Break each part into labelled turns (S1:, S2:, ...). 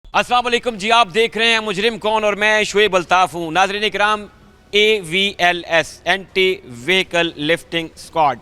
S1: अस्सलाम वालेकुम जी, आप देख रहे हैं मुजरिम कौन और मैं शुएब अल्ताफ़ हूँ। नाज़रीन इकराम, AVLS anti vehicle lifting squad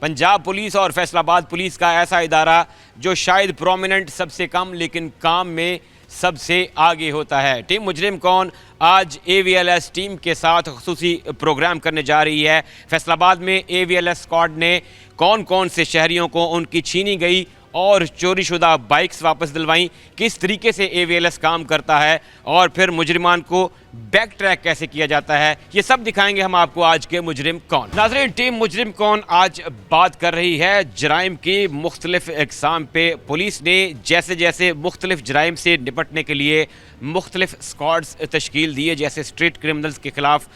S1: Punjab police और फैसलाबाद पुलिस का ऐसा इदारा जो शायद प्रोमिनेंट सबसे कम लेकिन काम में सबसे आगे होता है। टीम मुजरिम कौन आज AVLS टीम के साथ खुसूसी प्रोग्राम करने जा रही है। फैसलाबाद में AVLS स्क्वाड ने कौन कौन से शहरियों को उनकी छीनी गई और चोरीशुदा बाइक्स वापस दिलवाई, किस तरीके से AVLS काम करता है और फिर मुजरिमान को बैक ट्रैक कैसे किया जाता है, ये सब दिखाएंगे हम आपको आज के मुजरिम कौन। नाज़रीन, टीम मुजरिम कौन आज बात कर रही है जराइम की मुख्तलिफ इकसाम पे। पुलिस ने जैसे जैसे मुख्तलिफ जराइम से निपटने के लिए मुख्तलिफ स्क्वाड्स तश्कील दिए, जैसे स्ट्रीट क्रिमिनल्स के ख़िलाफ़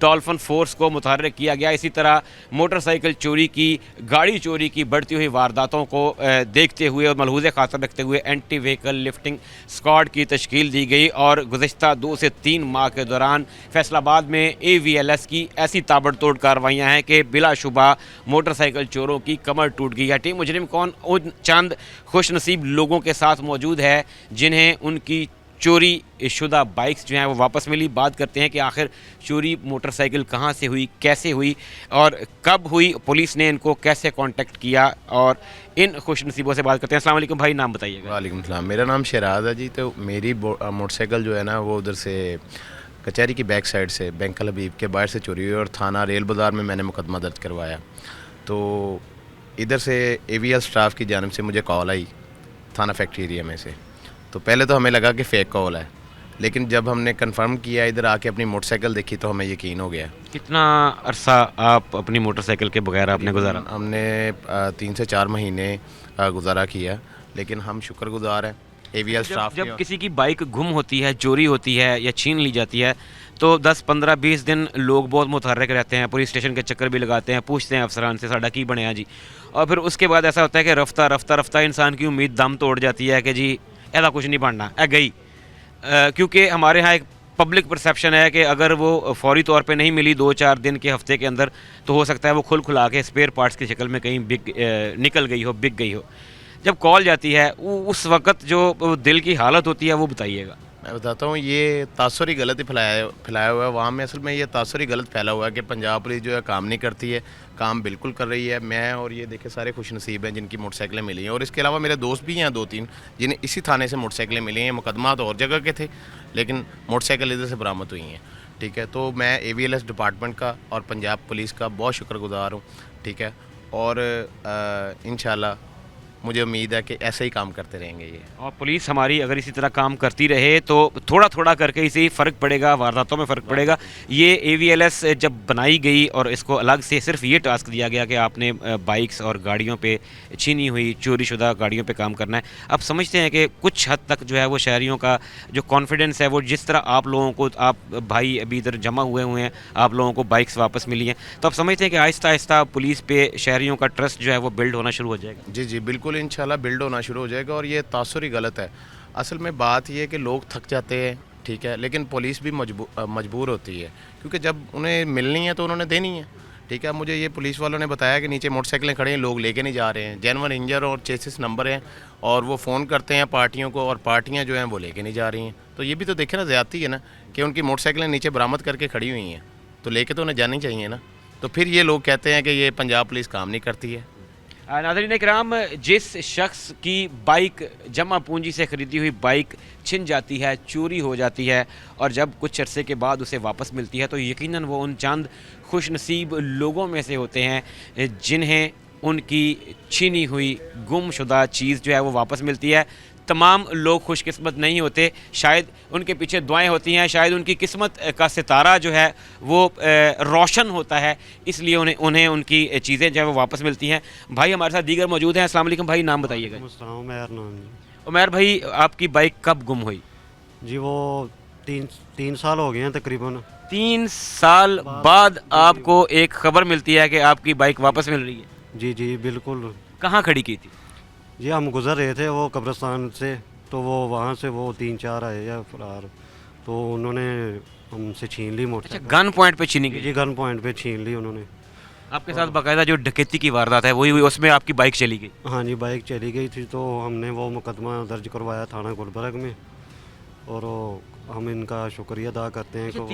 S1: डॉल्फिन फोर्स को मुतहर्रिक किया गया, इसी तरह मोटरसाइकिल चोरी की, गाड़ी चोरी की बढ़ती हुई वारदातों को देखते हुए और मलहूज़े खातर रखते हुए एंटी व्हीकल लिफ्टिंग स्क्वाड की तश्कील दी गई। और गुज़िश्ता 2 से 3 माह के दौरान फैसलाबाद में AVLS की ऐसी ताबड़तोड़ कार्रवाइयाँ हैं कि बिलाशुबा मोटरसाइकिल चोरों की कमर टूट गई है। टीम मुजरिम कौन उन चंद खुशनसीब लोगों के साथ मौजूद है जिन्हें उनकी चोरी शुदा बाइक्स जो हैं वो वापस मिली। बात करते हैं कि आखिर चोरी मोटरसाइकिल कहाँ से हुई, कैसे हुई और कब हुई, पुलिस ने इनको कैसे कांटेक्ट किया, और इन खुशनसीबों से बात करते हैं। अस्सलाम वालेकुम भाई, नाम बताइएगा।
S2: वालेकुम सलाम, मेरा नाम शहराज है जी। तो मेरी मोटरसाइकिल जो है ना वो उधर से कचहरी की बैक साइड से बैंक हबीब के बाहर से चोरी हुई और थाना रेल बाज़ार में मैंने मुकदमा दर्ज करवाया। तो इधर से AVL स्टाफ की जानिब से मुझे कॉल आई थाना फैक्ट्री एरिया में से। तो पहले तो हमें लगा कि फ़ेक कॉल है, लेकिन जब हमने कंफर्म किया, इधर आके अपनी मोटरसाइकिल देखी तो हमें यकीन हो गया।
S1: कितना अरसा आप अपनी मोटरसाइकिल के बगैर आपने गुजारा?
S2: हमने 3 से 4 महीने गुजारा किया, लेकिन हम शुक्रगुजार हैं AVL स्टाफ
S1: जब किसी की बाइक गुम होती है, चोरी होती है या छीन ली जाती है तो 10, 15, 20 दिन लोग बहुत मुतहर्रिक रहते हैं, पुलिस स्टेशन के चक्कर भी लगाते हैं, पूछते हैं अफसरान से साड़ा की बने जी। और फिर उसके बाद ऐसा होता है कि रफ्ता रफ्ता रफ्ता इंसान की उम्मीद दम तोड़ जाती है कि जी ऐसा कुछ नहीं बनना है गई। क्योंकि हमारे यहाँ एक पब्लिक परसेप्शन है कि अगर वो फौरी तौर पे नहीं मिली 2-4 दिन के हफ्ते के अंदर तो हो सकता है वो खुला के स्पेयर पार्ट्स की शक्ल में कहीं निकल गई हो, बिक गई हो। जब कॉल जाती है उस वक़्त जो दिल की हालत होती है वो बताइएगा।
S2: मैं बताता हूँ, ये तासुर ही गलत ही फैलाया हुआ है वहाँ में। असल में ये तासुर ही गलत फैला हुआ है कि पंजाब पुलिस जो है काम नहीं करती है। काम बिल्कुल कर रही है। मैं और ये देखे सारे खुशनसीब हैं जिनकी मोटरसाइकिलें मिली हैं, और इसके अलावा मेरे दोस्त भी हैं 2-3 जिन्हें इसी थाने से मोटरसाइकिलें मिली हैं। मुकदमा तो और जगह के थे, लेकिन मोटरसाइकिल इधर से बरामद हुई हैं। ठीक है, तो मैं AVLS डिपार्टमेंट का और पंजाब पुलिस का बहुत शुक्रगुजार हूँ। ठीक है, और इंशाल्लाह मुझे उम्मीद है कि ऐसे ही काम करते रहेंगे ये।
S1: और पुलिस हमारी अगर इसी तरह काम करती रहे तो थोड़ा थोड़ा करके इसे फ़र्क पड़ेगा, वारदातों में फ़र्क पड़ेगा। ये AVLS जब बनाई गई और इसको अलग से सिर्फ ये टास्क दिया गया कि आपने बाइक्स और गाड़ियों पे छीनी हुई चोरीशुदा गाड़ियों पे काम करना है, अब समझते हैं कि कुछ हद तक जो है वो शहरियों का जो कॉन्फिडेंस है वो जिस तरह आप लोगों को, आप भाई अभी इधर जमा हुए हैं, आप लोगों को बाइक्स वापस मिली हैं, तो आप समझते हैं कि आहिस्ता आहिस्ता पुलिस पे शहरियों का ट्रस्ट जो है वो बिल्ड होना शुरू हो जाएगा।
S2: जी जी बिल्कुल, इंशाल्लाह बिल्ड होना शुरू हो जाएगा। और ये तासुर ही गलत है। असल में बात ये है कि लोग थक जाते हैं, ठीक है, लेकिन पुलिस भी मजबूर होती है, क्योंकि जब उन्हें मिलनी है तो उन्होंने देनी है। ठीक है, मुझे ये पुलिस वालों ने बताया कि नीचे मोटरसाइकिलें खड़ी हैं, लोग लेके नहीं जा रहे हैं, जेनवन इंजर और चेसिस नंबर हैं, और वो फ़ोन करते हैं पार्टियों को और पार्टियाँ जो हैं वो लेके नहीं जा रही हैं। तो ये भी तो देखें ना, ज़्यादती है ना कि उनकी मोटरसाइकिलें नीचे बरामद करके खड़ी हुई हैं, तो लेके तो उन्हें जानी चाहिए ना। तो फिर ये लोग कहते हैं कि ये पंजाब पुलिस काम नहीं करती है।
S1: नाज़रीन इकराम, जिस शख्स की बाइक जमा पूंजी से ख़रीदी हुई बाइक छिन जाती है, चोरी हो जाती है और जब कुछ अरसे के बाद उसे वापस मिलती है तो यकीनन वो उन चंद खुशनसीब लोगों में से होते हैं जिन्हें उनकी छीनी हुई गुमशुदा चीज़ जो है वो वापस मिलती है। तमाम लोग खुशकिस्मत नहीं होते, शायद उनके पीछे दुआएं होती हैं, शायद उनकी किस्मत का सितारा जो है वो रोशन होता है, इसलिए उन्हें उनकी चीज़ें जो है वो वापस मिलती हैं। भाई हमारे साथ दीगर मौजूद हैं। अस्सलाम वालेकुम भाई, नाम बताइएगा।
S3: उमैर नाम जी।
S1: उमैर भाई, आपकी बाइक कब गुम हुई?
S3: जी वो तीन साल हो गए हैं तकरीबन।
S1: 3 साल बाद आपको एक खबर मिलती है कि आपकी बाइक वापस मिल रही है।
S3: जी जी बिल्कुल।
S1: कहाँ खड़ी की थी?
S3: जी हम गुज़र रहे थे वो कब्रिस्तान से, तो वो वहाँ से वो 3-4 आए या फरार, तो उन्होंने हमसे छीन ली मोटरसाइकिल।
S1: गन पॉइंट पे छीनी गई?
S3: जी गन पॉइंट पे छीन ली उन्होंने।
S1: आपके साथ बाकायदा जो डकैती की वारदात है वही हुई, उसमें आपकी बाइक चली गई?
S3: हाँ जी, बाइक चली गई थी, तो हमने वो मुकदमा दर्ज करवाया थाना गुलबर्ग में। और हम इनका शुक्रिया अदा करते हैं कि वो-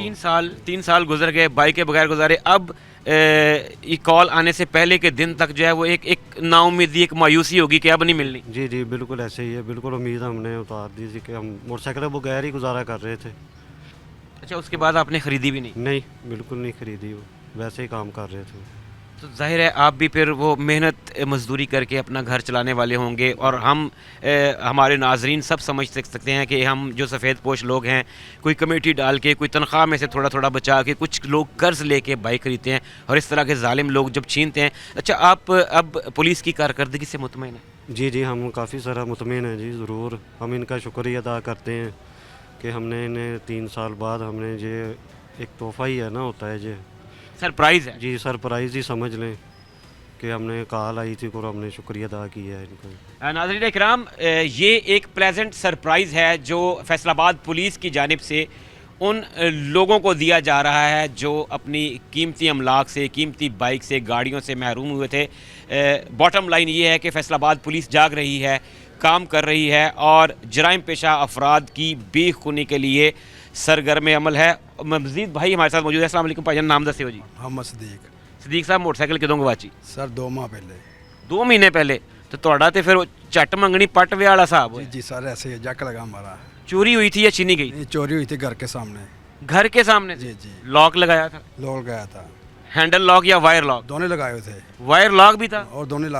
S1: 3 साल गुजर गए बाइक के बगैर गुजारे। अब ये कॉल आने से पहले के दिन तक जो है वो एक नाउमीदी, एक मायूसी होगी कि अब नहीं मिलनी।
S3: जी जी बिल्कुल ऐसे ही है, बिल्कुल उम्मीद हमने उतार दी थी कि हम मोटरसाइकिल बगैर ही गुजारा कर रहे थे।
S1: अच्छा, उसके बाद आपने ख़रीदी भी नहीं?
S3: नहीं, बिल्कुल नहीं खरीदी, वो वैसे ही काम कर रहे थे।
S1: तो जाहिर है आप भी फिर वो मेहनत मजदूरी करके अपना घर चलाने वाले होंगे, और हम हमारे नाजरीन सब समझ सकते हैं कि हम जो सफ़ेद पोश लोग हैं, कोई कमेटी डाल के, कोई तनख्वाह में से थोड़ा थोड़ा बचा के, कुछ लोग कर्ज लेके बाइक खरीदते हैं, और इस तरह के जालिम लोग जब छीनते हैं। अच्छा, आप अब पुलिस की कारकर्दगी से मुतमईन हैं?
S3: जी जी हम काफ़ी सारा मुतमिन हैं जी, ज़रूर। हम इनका शुक्रिया अदा करते हैं कि हमने इन्हें 3 साल बाद हमने ये एक तोहफ़ा ही है ना, होता है ये
S1: सरप्राइज़ है।
S3: जी, सरप्राइज़ ही समझ लें कि हमने कॉल आई थी और हमने शुक्रिया अदा किया है इनको।
S1: नाज़रीन इकराम, ये एक प्लेजेंट सरप्राइज़ है जो फैसलाबाद पुलिस की जानिब से उन लोगों को दिया जा रहा है जो अपनी कीमती अमलाक से, कीमती बाइक से, गाड़ियों से महरूम हुए थे। बॉटम लाइन ये है कि फैसलाबाद पुलिस जाग रही है, काम कर रही है, और जराइम पेशा अफराद की बेखुनी के लिए सरगर्म अमल है। मज़ीद भाई हमारे साथ मौजूद है। अस्सलाम वालेकुम भाईजान, नाम दसे हो जी?
S4: मोहम्मद सदीक।
S1: सदीक साहब, मोटरसाइकिल किदों गवाची?
S4: सर 2 माह पहले।
S1: 2 महीने पहले? तो ਤੁਹਾਡਾ ਤੇ ਫਿਰ ਝੱਟ ਮੰਗਣੀ ਪੱਟ ਵਿਆਹ ਵਾਲਾ ਹਿਸਾਬ
S4: जी
S1: ਹੋਇਆ।
S4: जी सर ऐसे ही जक लगा हमारा।
S1: चोरी हुई थी या छीनी गई?
S4: ये चोरी हुई थी घर के सामने।
S1: घर के सामने से?
S4: जी जी
S1: लॉक लगाया था?
S4: लोग गया था,
S1: हैंडल लॉक या वायर लॉक?
S4: दोनों लगाए हुए थे,
S1: वायर लॉक भी था?
S4: और दोनों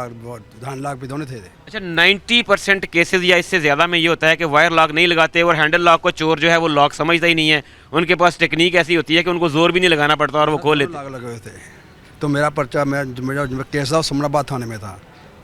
S4: धान लाख भी दोनों थे।
S1: अच्छा, 90% केसेस या इससे ज़्यादा में ये होता है कि वायर लॉक नहीं लगाते, और हैंडल लॉक को चोर जो है वो लॉक समझता ही नहीं है। उनके पास टेक्निक ऐसी होती है कि उनको जोर भी नहीं लगाना पड़ता और वो खोल लेते।
S4: लाख लगे हुए थे। तो मेरा पर्चा, मेरा केस था सुमनाबाद थाने में था,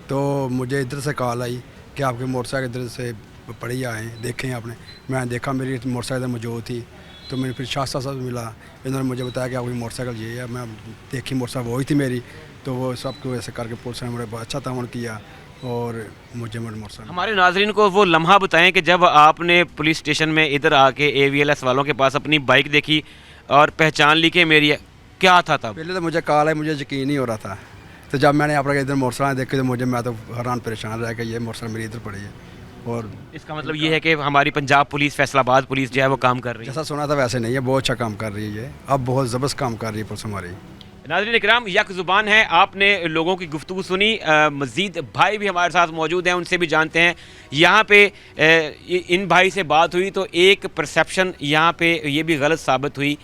S4: तो मुझे इधर से कॉल आई कि आपकी मोटरसाइकिल इधर से पड़ी आए, देखें आपने। मैं देखा, मेरी मोटरसाइकिल मौजूद थी, तो मैंने फिर शास्त्रा साहब मिला, इन्होंने मुझे बताया कि आपकी मोटरसाइकिल ये है। मैं देखी, मोटरसाइकिल वही थी मेरी, तो वो सबको ऐसे करके पुलिस ने मुझे बहुत अच्छा ताउन किया और मुझे मेरी मोटरसाइकिल।
S1: हमारे नाजरीन को वो लम्हा बताएं कि जब आपने पुलिस स्टेशन में इधर आके AVLS वालों के पास अपनी बाइक देखी और पहचान ली कि मेरी है, क्या था तब?
S4: पहले तो मुझे कॉल है, मुझे यकीन नहीं हो रहा था। तो जब मैंने अपने इधर मोटरसाइकिल देखी तो मैं तो हैरान परेशान रह गया, ये मोटरसाइकिल मेरी इधर पड़ी है। और
S1: इसका मतलब ये है कि हमारी पंजाब पुलिस, फैसलाबाद पुलिस जो है वो काम कर रही है।
S4: जैसा सुना था वैसे नहीं है, बहुत अच्छा काम कर रही है, अब बहुत ज़बरदस्त काम कर रही है पुलिस हमारी।
S1: नाज़रीन इकराम, यक ज़ुबान है, आपने लोगों की गुफ्तगू सुनी। मज़ीद भाई भी हमारे साथ मौजूद हैं, उनसे भी जानते हैं। यहाँ पे इन भाई से बात हुई तो एक परसेप्शन यहाँ पे ये भी गलत साबित हुई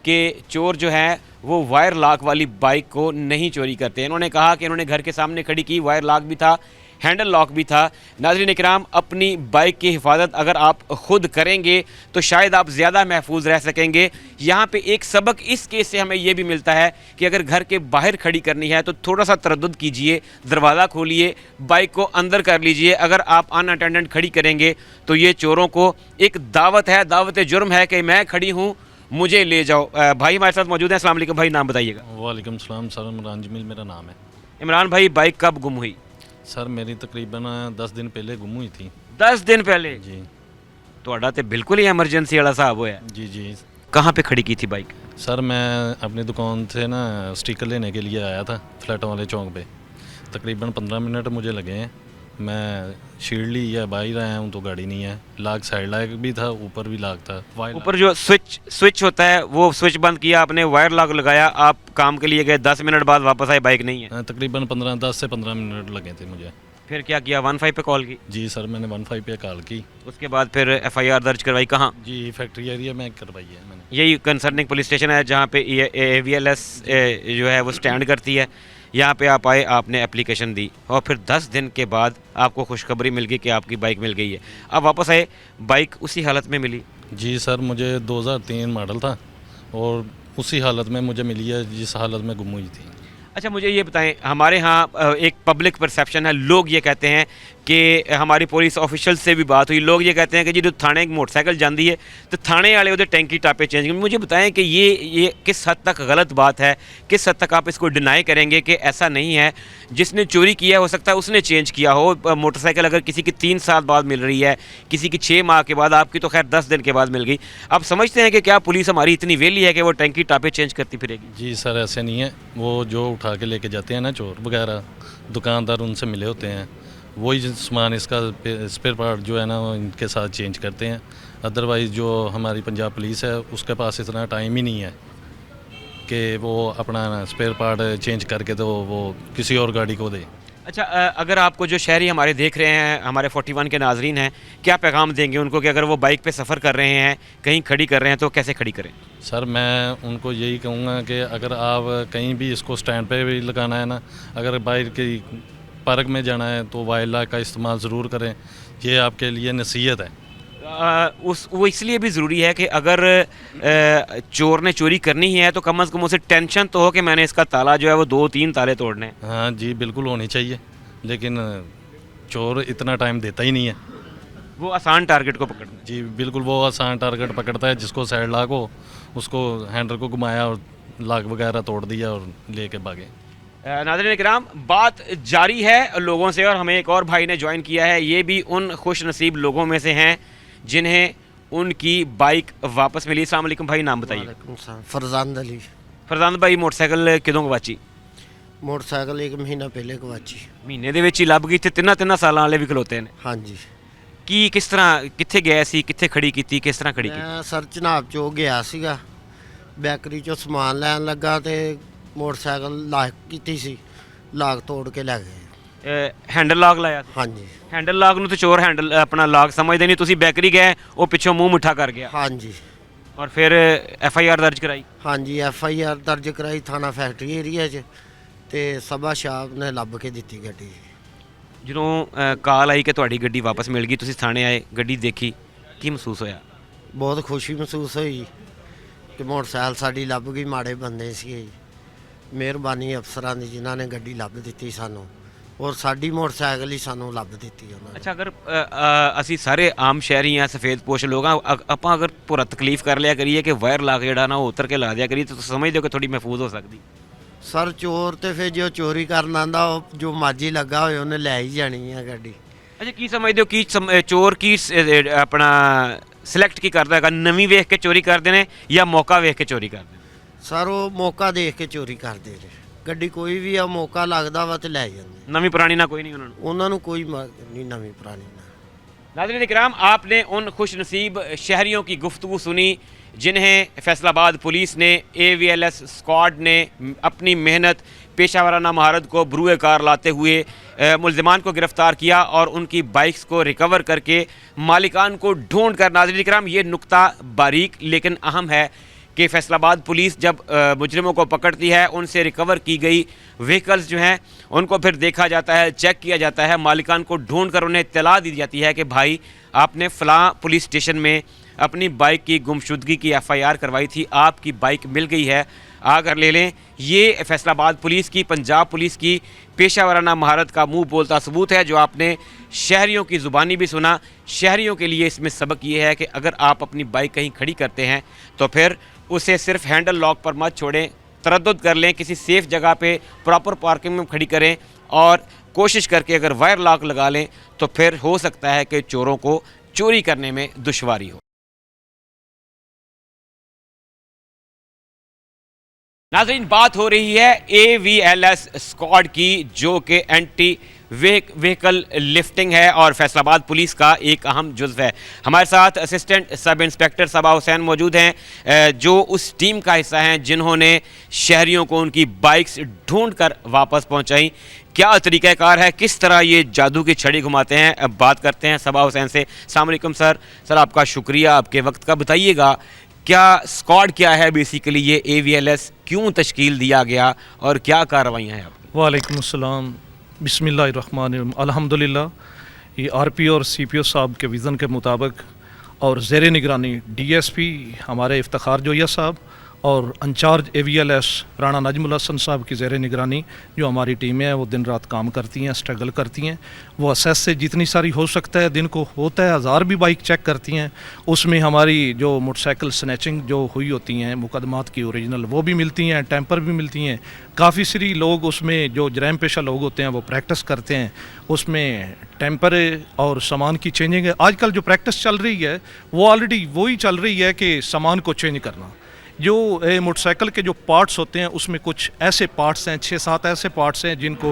S1: कि चोर जो है वो वायर लॉक वाली बाइक को नहीं चोरी करते। इन्होंने कहा कि इन्होंने घर के सामने खड़ी की, वायर लॉक भी था, हैंडल लॉक भी था। नाज़रीन इकराम, अपनी बाइक की हिफाजत अगर आप ख़ुद करेंगे तो शायद आप ज़्यादा महफूज रह सकेंगे। यहाँ पे एक सबक इस केस से हमें ये भी मिलता है कि अगर घर के बाहर खड़ी करनी है तो थोड़ा सा तरद्दुद कीजिए, दरवाज़ा खोलिए, बाइक को अंदर कर लीजिए। अगर आप अनअटेंडेंट खड़ी करेंगे तो ये चोरों को एक दावत है, दावत जुर्म है कि मैं खड़ी हूँ, मुझे ले जाओ। भाई हमारे साथ मौजूद है। अस्सलाम वालेकुम भाई, नाम बताइएगा?
S5: वालेकुम सलाम सर, इमरान जमील मेरा नाम है।
S1: इमरान भाई, बाइक कब गुम हुई?
S5: सर मेरी तकरीबन 10 दिन पहले गुम हुई थी।
S1: 10 दिन पहले?
S5: जी।
S1: ਤੁਹਾਡਾ ਤੇ ਬਿਲकुल ही एमरजेंसी वाला साहब होया।
S5: जी जी
S1: कहाँ पे खड़ी की थी बाइक?
S5: सर मैं अपनी दुकान से ना स्टिकर लेने के लिए आया था फ्लैटों वाले चौक पे। तकरीबन 15 मिनट मुझे लगे हैं। मैं शील्ड ली या बाहर आया हूँ तो गाड़ी नहीं है। लॉक साइड लॉक भी था, ऊपर भी लॉक था।
S1: ऊपर जो स्विच होता है वो स्विच बंद किया आपने, वायर लॉक लगाया, आप काम के लिए गए, 10 मिनट बाद वापस आए, बाइक नहीं है।
S5: तकरीबन 10 से 15 मिनट लगे थे मुझे।
S1: फिर क्या किया? 15 पे कॉल की?
S5: जी सर, मैंने 15 पे कॉल की।
S1: उसके बाद फिर FIR दर्ज करवाई? कहाँ?
S5: जी फैक्ट्री एरिया में करवाई है मैंने।
S1: यही कंसर्निंग पुलिस स्टेशन है जहाँ पे AVLS जो है वो स्टैंड करती है। यहाँ पे आप आए, आपने एप्लीकेशन दी और फिर 10 दिन के बाद आपको खुशखबरी मिल गई कि आपकी बाइक मिल गई है। अब वापस आए, बाइक उसी हालत में मिली?
S5: जी सर, मुझे 2003 मॉडल था और उसी हालत में मुझे मिली है जिस हालत में गुम हुई थी।
S1: अच्छा, मुझे ये बताएं, हमारे यहाँ एक पब्लिक परसेप्शन है, लोग ये कहते हैं कि हमारी पुलिस ऑफिशियल से भी बात हुई, लोग ये कहते हैं कि जी जो थाने एक मोटरसाइकिल जाती है तो थाने वाले उधर टैंकी टापे चेंज करेंगे। मुझे बताएं कि ये किस हद तक गलत बात है, किस हद तक आप इसको डिनाई करेंगे कि ऐसा नहीं है? जिसने चोरी किया हो सकता है उसने चेंज किया हो। मोटरसाइकिल अगर किसी की 3 साल बाद मिल रही है, किसी की 6 माह के बाद, आपकी तो खैर 10 दिन के बाद मिल गई। आप समझते हैं कि क्या पुलिस हमारी इतनी वेली है कि वो टैंकी टापे चेंज करती फिरेगी?
S5: जी सर, ऐसे नहीं है। वो जो उठा के लेके जाते हैं ना चोर वगैरह, दुकानदार उनसे मिले होते हैं, वही सामान इसका स्पेयर पार्ट जो है ना वो इनके साथ चेंज करते हैं। अदरवाइज़ जो हमारी पंजाब पुलिस है उसके पास इतना टाइम ही नहीं है कि वो अपना स्पेयर पार्ट चेंज करके तो वो किसी और गाड़ी को दे।
S1: अच्छा, अगर आपको जो शहरी हमारे देख रहे हैं, हमारे 41 के नाजरीन हैं, क्या पैगाम देंगे उनको कि अगर वो बाइक पे सफ़र कर रहे हैं, कहीं खड़ी कर रहे हैं तो कैसे खड़ी करें?
S5: सर मैं उनको यही कहूँगा कि अगर आप कहीं भी इसको स्टैंड पे भी लगाना है ना, अगर बाइक की पार्क में जाना है तो वाइला का इस्तेमाल ज़रूर करें। ये आपके लिए नसीहत है।
S1: वो इसलिए भी ज़रूरी है कि अगर चोर ने चोरी करनी ही है तो कम से कम उसे टेंशन तो हो कि मैंने इसका ताला जो है वो 2-3 ताले तोड़ने हैं।
S5: हाँ जी, बिल्कुल होनी चाहिए, लेकिन चोर इतना टाइम देता ही नहीं है।
S1: वो आसान टारगेट को पकड़ना है।
S5: जी बिल्कुल, वो आसान टारगेट पकड़ता है। जिसको साइड लॉक हो उसको हैंडल को घुमाया और लॉक वगैरह तोड़ दिया और लेके भागे।
S1: नाज़रीन इकराम, बात जारी है लोगों से और हमें एक और भाई ने ज्वाइन किया है। ये भी उन खुश नसीब लोगों में से हैं जिन्हें उनकी बाइक वापस मिली। अस्सलाम वालेकुम भाई, नाम बताइए।
S6: वालेकुम सलाम। फरजान अली।
S1: फरजान भाई, मोटरसाइकिल किदों गवाची?
S6: मोटरसाइकिल एक महीना पहले गवाची।
S1: ਮਹੀਨੇ ਦੇ ਵਿੱਚ ਹੀ ਲੱਭ ਗਈ ਤੇ ਤਿੰਨਾਂ ਸਾਲਾਂ ਵਾਲੇ ਵੀ ਖਲੋਤੇ ਨੇ।
S6: ਹਾਂਜੀ।
S1: ਕੀ ਕਿਸ ਤਰ੍ਹਾਂ ਕਿੱਥੇ ਗਏ ਸੀ, ਕਿੱਥੇ ਖੜੀ ਕੀਤੀ, ਕਿਸ ਤਰ੍ਹਾਂ ਖੜੀ ਕੀਤੀ?
S6: ਮੈਂ ਸਰ ਚਨਾਬ ਚੋਂ ਗਿਆ ਸੀਗਾ, ਬੈਕਰੀ ਚੋਂ ਸਮਾਨ ਲੈਣ ਲੱਗਾ ਤੇ ਮੋਟਰਸਾਈਕਲ ਲਾਕ ਕੀਤੀ ਸੀ, ਲਾਕ ਤੋੜ ਕੇ ਲੈ ਗਏ।
S1: ਹੈਂਡਲ ਲਾਕ ਲਾਇਆ ਸੀ?
S6: ਹਾਂਜੀ
S1: ਹੈਂਡਲ ਲਾਕ ਨੂੰ ਤੇ ਚੋਰ ਹੈਂਡਲ ਆਪਣਾ ਲਾਕ ਸਮਝਦੇ ਨਹੀਂ। ਤੁਸੀਂ ਬੈਕਰੀ ਗਏ, ਉਹ ਪਿੱਛੋਂ ਮੂੰਹ ਮਿੱਠਾ ਕਰ ਗਿਆ
S6: ਹਾਂਜੀ
S1: ਔਰ ਫਿਰ FIR ਦਰਜ ਕਰਾਈ?
S6: ਹਾਂਜੀ FIR ਦਰਜ ਕਰਾਈ ਥਾਣਾ ਫੈਕਟਰੀ ਏਰੀਆ 'ਚ ਤੇ ਸਭਾ ਸ਼ਾਪ ਨੇ ਲੱਭ ਕੇ ਦਿੱਤੀ ਗੱਡੀ।
S1: ਜਦੋਂ ਕਾਲ ਆਈ ਕਿ ਤੁਹਾਡੀ ਗੱਡੀ ਵਾਪਸ ਮਿਲ ਗਈ, ਤੁਸੀਂ ਥਾਣੇ ਆਏ, ਗੱਡੀ ਦੇਖੀ, ਕੀ ਮਹਿਸੂਸ ਹੋਇਆ?
S6: ਬਹੁਤ ਖੁਸ਼ੀ ਮਹਿਸੂਸ ਹੋਈ ਕਿ ਮੋਟਰਸਾਈਕਲ ਸਾਡੀ ਲੱਭ ਗਈ। ਮਾੜੇ ਬੰਦੇ ਸੀ, ਮਿਹਰਬਾਨੀ ਅਫਸਰਾਂ ਦੀ ਜਿਨ੍ਹਾਂ ਨੇ ਗੱਡੀ ਲੱਭ ਦਿੱਤੀ ਸਾਨੂੰ, ਔਰ ਸਾਡੀ ਮੋਟਰਸਾਈਕਲ ਹੀ ਸਾਨੂੰ ਲੱਭ ਦਿੱਤੀ ਉਹਨਾਂ ਨੇ।
S1: ਅੱਛਾ, ਅਗਰ ਅਸੀਂ ਸਾਰੇ ਆਮ ਸ਼ਹਿਰੀ ਹਾਂ, ਸਫੇਦ ਪੋਸ਼ ਲੋਕ ਹਾਂ, ਆਪਾਂ ਅਗਰ ਪੂਰਾ ਤਕਲੀਫ ਕਰ ਲਿਆ ਕਰੀਏ ਕਿ ਵਾਇਰ ਲਾ ਕੇ ਜਿਹੜਾ ਨਾ ਉਹ ਉਤਰ ਕੇ ਲਾ ਦਿਆ ਕਰੀਏ ਤਾਂ ਤੁਸੀਂ ਸਮਝਦੇ ਹੋ ਕਿ ਥੋੜੀ ਮਹਿਫੂਜ਼ ਹੋ ਸਕਦੀ?
S6: ਸਰ ਚੋਰ ਤੇ ਫਿਰ ਜੋ ਚੋਰੀ ਕਰਨ ਆਂਦਾ ਉਹ ਜੋ ਮਾਜੀ ਲੱਗਾ ਹੋਏ ਉਹਨੇ ਲੈ ਹੀ ਜਾਣੀ ਆ ਗੱਡੀ।
S1: ਅੱਛਾ, ਕੀ ਸਮਝਦੇ ਹੋ ਕੀ ਚੋਰ ਕੀ ਆਪਣਾ ਸਿਲੈਕਟ ਕੀ ਕਰਦਾ ਹੈਗਾ? ਨਵੀਂ ਵੇਖ ਕੇ ਚੋਰੀ ਕਰਦੇ ਨੇ ਜਾਂ ਮੌਕਾ ਵੇਖ ਕੇ ਚੋਰੀ ਕਰਦੇ ਨੇ?
S6: ਸਰ ਉਹ ਮੌਕਾ ਦੇਖ ਕੇ ਚੋਰੀ ਕਰਦੇ ਨੇ। ਗੱਡੀ ਕੋਈ ਵੀ ਆ ਮੌਕਾ ਲੱਗਦਾ ਵਾ ਤੇ ਲੈ ਜਾਂਦੇ।
S1: नवी पुरानी ना कोई नहीं उन्होंने?
S6: ਉਹਨਾਂ ਨੂੰ ਕੋਈ ਨਹੀਂ ਨਵੀਂ ਪੁਰਾਣੀ ਨਾ।
S1: नाज़रीन इकराम, आपने उन खुश नसीब शहरियों की गुफ्तगू सुनी जिन्हें फैसलाबाद पुलिस ने, AVLS स्क्वाड ने अपनी मेहनत, पेशा महारत को बरूए कार लाते हुए मुलजमान को गिरफ़्तार किया और उनकी बाइक्स को रिकवर करके मालिकान को ढूंढ कर। नाज़रीन इकराम, ये नुक्ता बारीक लेकिन अहम है कि फैसलाबाद पुलिस जब मुजरिमों को पकड़ती है, उनसे रिकवर की गई व्हीकल्स जो हैं उनको फिर देखा जाता है, चेक किया जाता है, मालिकान को ढूंढ कर उन्हें इत्तला दी जाती है कि भाई आपने फ़लाँ पुलिस स्टेशन में अपनी बाइक की गुमशुदगी की FIR करवाई थी, आपकी बाइक मिल गई है, आकर ले लें। ये फैसलाबाद पुलिस की, पंजाब पुलिस की पेशा वाराना महारत का मुँह बोलता सबूत है जो आपने शहरियों की ज़ुबानी भी सुना। शहरियों के लिए इसमें सबक ये है कि अगर आप अपनी बाइक कहीं खड़ी करते हैं तो फिर उसे सिर्फ हैंडल लॉक पर मत छोड़ें, तरद्दुद कर लें, किसी सेफ़ जगह पे प्रॉपर पार्किंग में खड़ी करें और कोशिश करके अगर वायर लॉक लगा लें तो फिर हो सकता है कि चोरों को चोरी करने में दुश्वारी हो। नाज़रीन, बात हो रही है AVLS स्क्वाड की जो कि एंटी व्हीकल लिफ्टिंग है और फैसलाबाद पुलिस का एक अहम जुज़्व है। हमारे साथ असिस्टेंट सब इंस्पेक्टर सबा हुसैन मौजूद हैं जो उस टीम का हिस्सा हैं जिन्होंने शहरियों को उनकी बाइक्स ढूंढ कर वापस पहुंचाई। क्या तरीक़ाकार है, किस तरह ये जादू की छड़ी घुमाते हैं, अब बात करते हैं सबा हुसैन से। अस्सलाम वालेकुम सर। सर, आपका शुक्रिया आपके वक्त का। बताइएगा क्या स्क्वाड क्या है बेसिकली, ये AVLS क्यों तश्कील दिया गया और क्या कार्रवाइयाँ हैं आपकी?
S7: वालेकुम अस्सलाम, बिस्मिल्लाहिर्रहमानिर्रहीम, अल्हम्दुलिल्लाह। ये RP और CPO साहब के विज़न के मुताबिक और ज़ेर निगरानी DSP हमारे इफ्तिखार जोया साहब और इंचार्ज AVLS राणा नजमुल हसन साहब की ज़ेर निगरानी जो हमारी टीमें हैं वो दिन रात काम करती हैं, स्ट्रगल करती हैं। वो असेस से जितनी सारी हो सकता है, दिन को होता है 1000 भी बाइक चेक करती हैं। उसमें हमारी जो मोटरसाइकिल स्नैचिंग जो हुई होती हैं मुकदमात की ओरिजिनल वो भी मिलती हैं, टेम्पर भी मिलती हैं। काफ़ी सारी लोग उसमें जो जराइम पेशा लोग होते हैं वो प्रैक्टिस करते हैं, उसमें टेम्पर और सामान की चेंजिंग है। आजकल जो प्रैक्टिस चल रही है वो ऑलरेडी वही चल रही है कि सामान को चेंज करना। जो मोटरसाइकिल के जो पार्ट्स होते हैं उसमें कुछ ऐसे पार्ट्स हैं, 6-7 ऐसे पार्ट्स हैं जिनको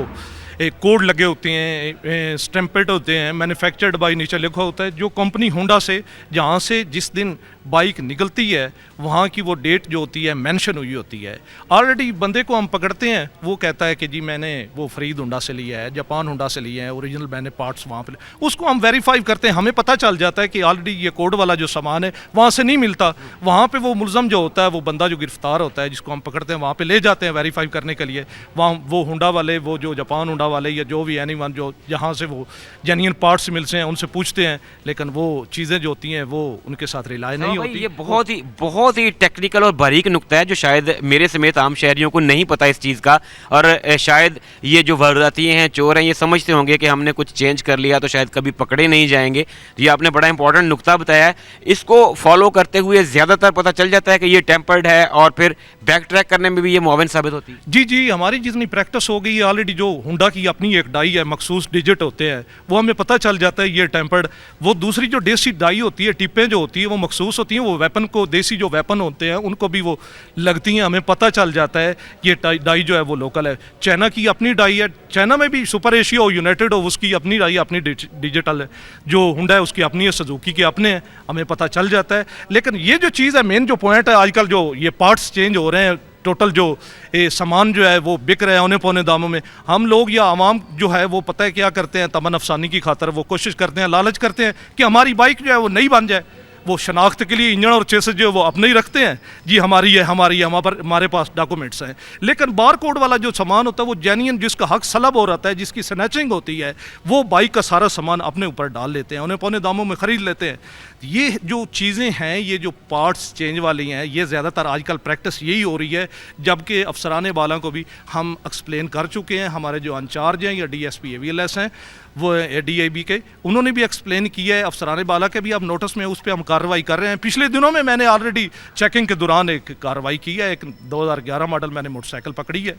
S7: कोड लगे होते हैं, स्टैम्पेड होते हैं, मैन्युफैक्चर्ड बाय नीचे लिखा होता है। जो कंपनी होंडा से जहाँ से जिस दिन बाइक निकलती है वहाँ की वो डेट जो होती है मेंशन हुई होती है। ऑलरेडी बंदे को हम पकड़ते हैं, वो कहता है कि जी मैंने वो फरीद होंडा से लिया है, जापान होंडा से लिया है, ओरिजिनल मैंने पार्ट्स वहाँ पे, उसको हम वेरीफाई करते हैं, हमें पता चल जाता है कि ऑलरेडी ये कोड वाला जो सामान है वहाँ से नहीं मिलता। वहाँ पे वो मुलजम जो होता है, वो बंदा जो गिरफ्तार होता है, जिसको हम पकड़ते हैं, वहाँ पे ले जाते हैं वेरीफाई करने के लिए। वहाँ वो होंडा वाले, वो जो जापान होंडा वाले या जो भी एनीवन जो जहाँ से वो जेन्युइन पार्ट्स मिलते हैं उनसे पूछते हैं, लेकिन वो चीज़ें जो होती हैं वो उनके साथ रिलाय नहीं होती।
S1: ये बहुत ही टेक्निकल और बारीक नुक्ता है जो शायद मेरे समेत आम शहरियों को नहीं पता इस चीज़ का। और शायद ये जो वारदातियाँ हैं, चोर हैं, ये समझते होंगे कि हमने कुछ चेंज कर लिया तो शायद कभी पकड़े नहीं जाएंगे। तो ये आपने बड़ा इंपॉर्टेंट नुक्ता बताया है। इसको फॉलो करते हुए ज़्यादातर पता चल जाता है कि ये टेम्पर्ड है और फिर बैक ट्रैक करने में भी ये मुआविन साबित होती है।
S7: जी जी, हमारी जितनी प्रैक्टिस हो गई है ऑलरेडी, जो होंडा की अपनी एक डाई है, मखसूस डिजिट होते हैं, वो हमें पता चल जाता है ये टेम्पर्ड। वो दूसरी जो देसी डाई होती है, टिपें जो होती है वो मखसूस होती हैं, वो वेपन को, देसी जो वेपन होते हैं उनको भी वो लगती हैं, हमें पता चल जाता है ये डाई जो है वो लोकल है। चाइना की अपनी डाई है, चाइना में भी सुपर एशिया हो, यूनाइटेड हो, उसकी अपनी डाई, अपनी डिजिटल है। जो होंडा है उसकी अपनी है, सुजुकी के अपने हैं, हमें पता चल जाता है। लेकिन ये जो चीज़ है, मेन जो पॉइंट है, आजकल जो ये पार्ट्स चेंज हो रहे हैं, टोटल जो सामान जो है वो बिक रहे हैं औने पौने दामों में, हम लोग या आवाम जो है वो पता है क्या करते हैं, तमन अफसानी की खातर वो कोशिश करते हैं, लालच करते हैं कि हमारी बाइक जो है वो नई बन जाए। वो शनाख्त के लिए इंजन और चेसिस जो वो अपने ही रखते हैं, जी हमारी है, हमारे पास डॉक्यूमेंट्स हैं। लेकिन बार कोड वाला जो सामान होता है वो जेन्युइन, जिसका हक सलब हो रहता है, जिसकी स्नैचिंग होती है, वो बाइक का सारा सामान अपने ऊपर डाल लेते हैं, उन्हें पौने दामों में ख़रीद लेते हैं। ये जो चीज़ें हैं, ये जो पार्ट्स चेंज वाली हैं, ये ज़्यादातर आजकल प्रैक्टिस यही हो रही है। जबकि अफसरान वालों को भी हम एक्सप्लेन कर चुके हैं, हमारे जो इंचार्ज हैं या DSP AVLS हैं, वो DIB के, उन्होंने भी एक्सप्लेन किया है। अफसरान बाला के भी अब नोटिस में उस पर हम कार्रवाई कर रहे हैं। पिछले दिनों में मैंने ऑलरेडी चेकिंग के दौरान एक कार्रवाई की है। एक 2011 मॉडल मैंने मोटरसाइकिल पकड़ी है।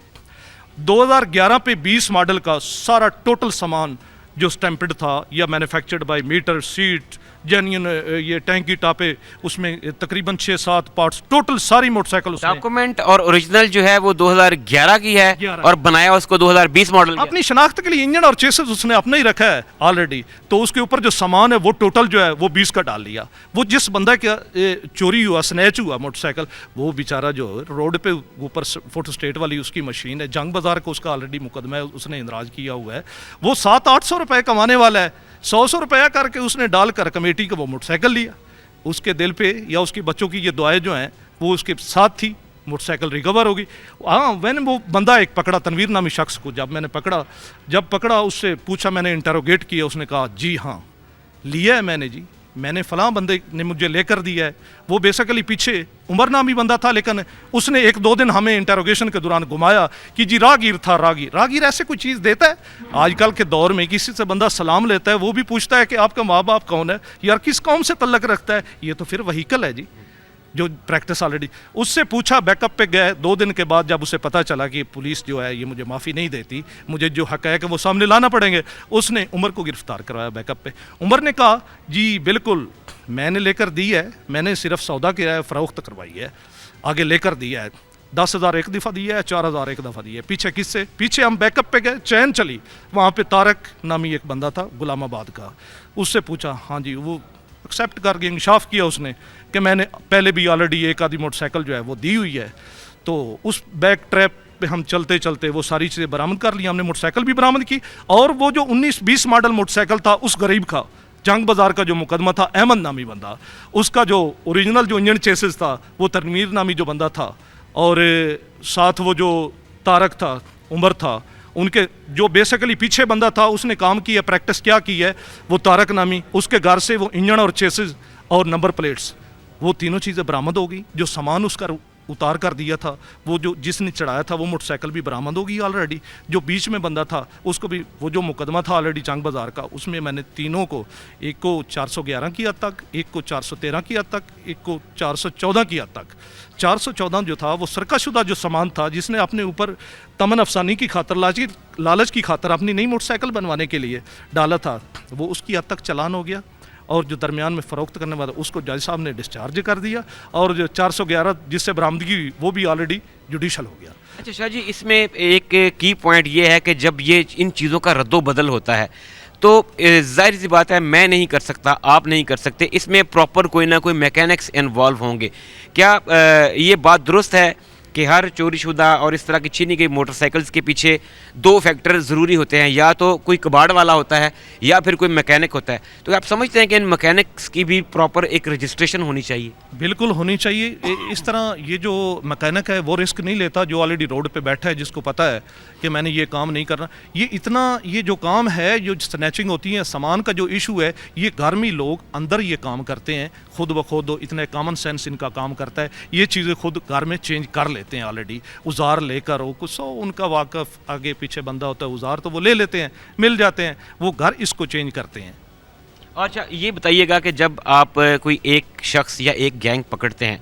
S7: 2011 पे 20 मॉडल का सारा टोटल सामान जो स्टैम्प्ड था या manufactured by meter, seat, genuine ये टैंक की टापे, उसमें तकरीबन 6-7 पार्ट्स, टोटल सारी मोटरसाइकिल उसमें।
S1: डॉक्यूमेंट और ओरिजिनल जो है वो 2011 की है और बनाया उसको 2020 मॉडल की।
S7: अपनी शनाख्त के लिए इंजन और चेसिस उसने अपना ही रखा है ऑलरेडी, तो उसके ऊपर जो सामान है वो टोटल जो है वो 20 का डाल लिया। वो जिस बंदा का चोरी हुआ, स्नैच हुआ मोटरसाइकिल, वो बेचारा जो रोड पे ऊपर फोटो स्टेट वाली उसकी मशीन है, जंग बाजार का उसका ऑलरेडी मुकदमा है, उसने इंदराज किया हुआ है। वो 700-800 रुपये कमाने वाला है, 100 रुपया करके उसने डालकर कमेटी का वो मोटरसाइकिल लिया। उसके दिल पे या उसके बच्चों की ये दुआएं जो हैं वो उसके साथ थी, मोटरसाइकिल रिकवर होगी। हाँ, मैंने वो बंदा एक पकड़ा, तनवीर नामी शख्स को जब मैंने पकड़ा उससे पूछा, मैंने इंटरोगेट किया, उसने कहा जी हाँ लिया है मैंने, जी मैंने फ़लाँ बंदे ने मुझे लेकर दिया है। वो बेसिकली पीछे उमर नामी बंदा था, लेकिन उसने 1-2 दिन हमें इंटरोगेशन के दौरान घुमाया कि जी रागीर था। रागीर ऐसे कोई चीज़ देता है? आजकल के दौर में किसी से बंदा सलाम लेता है, वो भी पूछता है कि आपका माँ बाप कौन है, यार किस कौम से तल्लक रखता है, ये तो फिर वहीकल है जी, जो प्रैक्टिस ऑलरेडी। उससे पूछा, बैकअप पे गए, 2 दिन के बाद जब उसे पता चला कि पुलिस जो है ये मुझे माफ़ी नहीं देती, मुझे जो हक है कि वो सामने लाना पड़ेंगे, उसने उमर को गिरफ्तार करवाया बैकअप पे। उमर ने कहा जी बिल्कुल मैंने लेकर दी है, मैंने सिर्फ सौदा किया है, फ़रोख्त करवाई है, आगे लेकर दिया है, 10,000 एक दफ़ा दिया है, 4,000 एक दफ़ा दिया है। पीछे किससे? पीछे हम बैकअप पे गए, चैन चली, वहाँ पे तारक नामी एक बंदा था गुलामाबाद का, उससे पूछा, हाँ जी, वो एक्सेप्ट करके इंकशाफ किया उसने कि मैंने पहले भी ऑलरेडी एक आधी मोटरसाइकिल जो है वो दी हुई है। तो उस बैक ट्रैप पे हम चलते चलते वो सारी चीज़ें बरामद कर ली, हमने मोटरसाइकिल भी बरामद की। और वो जो 19-20 मॉडल मोटरसाइकिल था, उस गरीब का जंग बाजार का जो मुकदमा था, अहमद नामी बंदा, उसका जो ओरिजिनल जो इंजन चेसिस था वो तनवीर नामी जो बंदा था, और साथ वो जो तारक था, उमर था, उनके जो बेसिकली पीछे बंदा था उसने काम किया, प्रैक्टिस क्या की है, वो तारक नामी, उसके घर से वो इंजन और चेसिस और नंबर प्लेट्स, वो तीनों चीज़ें बरामद हो गई। जो सामान उसका उतार कर दिया था, वो जो जिसने चढ़ाया था, वो मोटरसाइकिल भी बरामद हो गई ऑलरेडी। जो बीच में बंदा था उसको भी, वो जो मुकदमा था ऑलरेडी जंग बाजार का, उसमें मैंने तीनों को, एक को 411 की हद तक, एक को 413 की हद तक, एक को 414 की हद तक। 414 जो था वो सरकाशुदा जो सामान था, जिसने अपने ऊपर तमन अफसानी की खातर, लालच की खातर अपनी नई मोटरसाइकिल बनवाने के लिए डाला था, वो उसकी हद तक चालान हो गया। और जो दरमियान में फ़रोख्त करने वाला उसको जज साहब ने डिस्चार्ज कर दिया, और जो 411 जिससे बरामदगी वो भी ऑलरेडी जुडिशल हो गया।
S1: अच्छा शाह जी, इसमें एक की पॉइंट ये है कि जब ये इन चीज़ों का रद्दोबदल होता है तो जाहिर सी बात है मैं नहीं कर सकता, आप नहीं कर सकते, इसमें प्रॉपर कोई ना कोई मैकेनिक्स इन्वॉल्व होंगे। क्या ये बात दुरुस्त है कि हर चोरीशुदा और इस तरह की छीनी गई मोटरसाइकिल्स के पीछे दो फैक्टर ज़रूरी होते हैं, या तो कोई कबाड़ वाला होता है या फिर कोई मैकेनिक होता है? तो आप समझते हैं कि इन मैकेनिक्स की भी प्रॉपर एक रजिस्ट्रेशन होनी चाहिए?
S7: बिल्कुल होनी चाहिए। इस तरह ये जो मैकेनिक है वो रिस्क नहीं लेता जो ऑलरेडी रोड पे बैठा है, जिसको पता है कि मैंने ये काम नहीं करना। ये जो काम है, जो स्नैचिंग होती है सामान का जो इशू है, ये घर में लोग अंदर ये काम करते हैं खुद ब खुद, इतने कॉमन सेंस इनका काम करता है, ये चीज़ें खुद घर में चेंज कर लेते हैं ऑलरेडी। औजार लेकर वो कुछ उनका वाकफ आगे पीछे बंदा होता है औजार, तो वो ले लेते हैं, मिल जाते हैं, वो घर इसको चेंज करते हैं।
S1: अच्छा ये बताइएगा कि जब आप कोई एक शख्स या एक गैंग पकड़ते हैं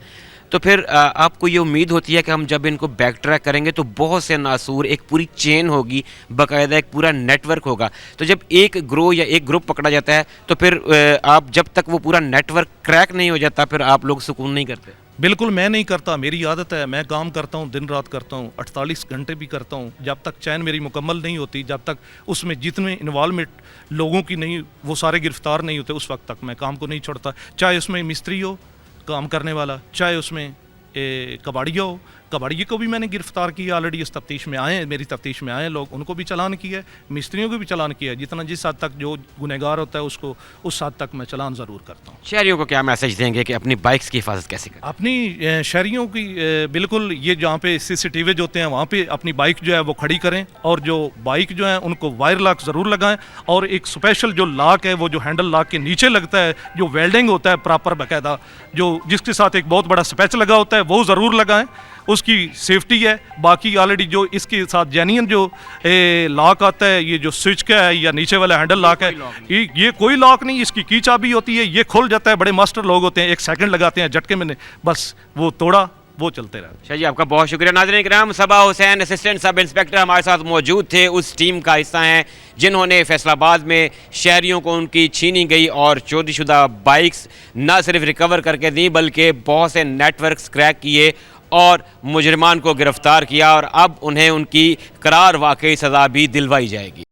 S1: तो फिर आपको ये उम्मीद होती है कि हम जब इनको बैक ट्रैक करेंगे तो बहुत से नासूर, एक पूरी चेन होगी, बाकायदा एक पूरा नेटवर्क होगा। तो जब एक ग्रोह या एक ग्रुप पकड़ा जाता है तो फिर आप जब तक वो पूरा नेटवर्क क्रैक नहीं हो जाता फिर आप लोग सुकून नहीं करते?
S7: बिल्कुल मैं नहीं करता, मेरी आदत है, मैं काम करता हूँ, दिन रात करता हूँ, 48 घंटे भी करता हूँ। जब तक चैन मेरी मुकम्मल नहीं होती, जब तक उसमें जितने इन्वॉल्वमेंट लोगों की नहीं, वो सारे गिरफ्तार नहीं होते, उस वक्त तक मैं काम को नहीं छोड़ता। चाहे उसमें मिस्त्री हो काम करने वाला, चाहे उसमें कबाड़िया हो, कबाड़िए को भी मैंने गिरफ्तार किया ऑलरेडी, इस तफ्तीश में आए हैं, मेरी तफ्तीश में आए हैं लोग, उनको भी चालान किया है, मिस्त्रियों को भी चालान किया है। जितना जिस हद तक जो गुनहगार होता है उसको उस हद तक मैं चालान ज़रूर करता हूँ।
S1: शहरियों को क्या मैसेज देंगे कि अपनी बाइक्स की हिफाजत कैसे करें?
S7: अपनी शहरियों की बिल्कुल, ये जहाँ पे CCTV जो होते हैं वहाँ पे अपनी बाइक जो है वो खड़ी करें, और जो बाइक जो है उनको वायर लॉक ज़रूर लगाएं, और एक स्पेशल जो लॉक है वो जो हैंडल लॉक के नीचे लगता है, जो वेल्डिंग होता है प्रॉपर बाकायदा, जो जिसके साथ एक बहुत बड़ा स्पेच लगा होता है, वो ज़रूर लगाएं, उसकी सेफ्टी है। बाकी ऑलरेडी जो इसके साथ जेन्युइन जो लॉक आता है, ये जो स्विच का है या नीचे वाला हैंडल लॉक है, ये कोई लॉक नहीं, इसकी की चाबी होती है, ये खुल जाता है। बड़े मास्टर लोग होते हैं, 1 सेकंड लगाते हैं झटके में, बस वो तोड़ा, वो चलते रहे।
S1: शाह जी आपका बहुत शुक्रिया। नाज़रीन किराम, सबा हुसैन असिस्टेंट सब इंस्पेक्टर हमारे साथ मौजूद थे, उस टीम का हिस्सा हैं जिन्होंने फैसलाबाद में शहरियों को उनकी छीनी गई और चोरीशुदा बाइक्स न सिर्फ रिकवर करके दी बल्कि बहुत से नेटवर्क्स क्रैक किए और मुजरिमान को गिरफ्तार किया, और अब उन्हें उनकी करार वाकई सज़ा भी दिलवाई जाएगी।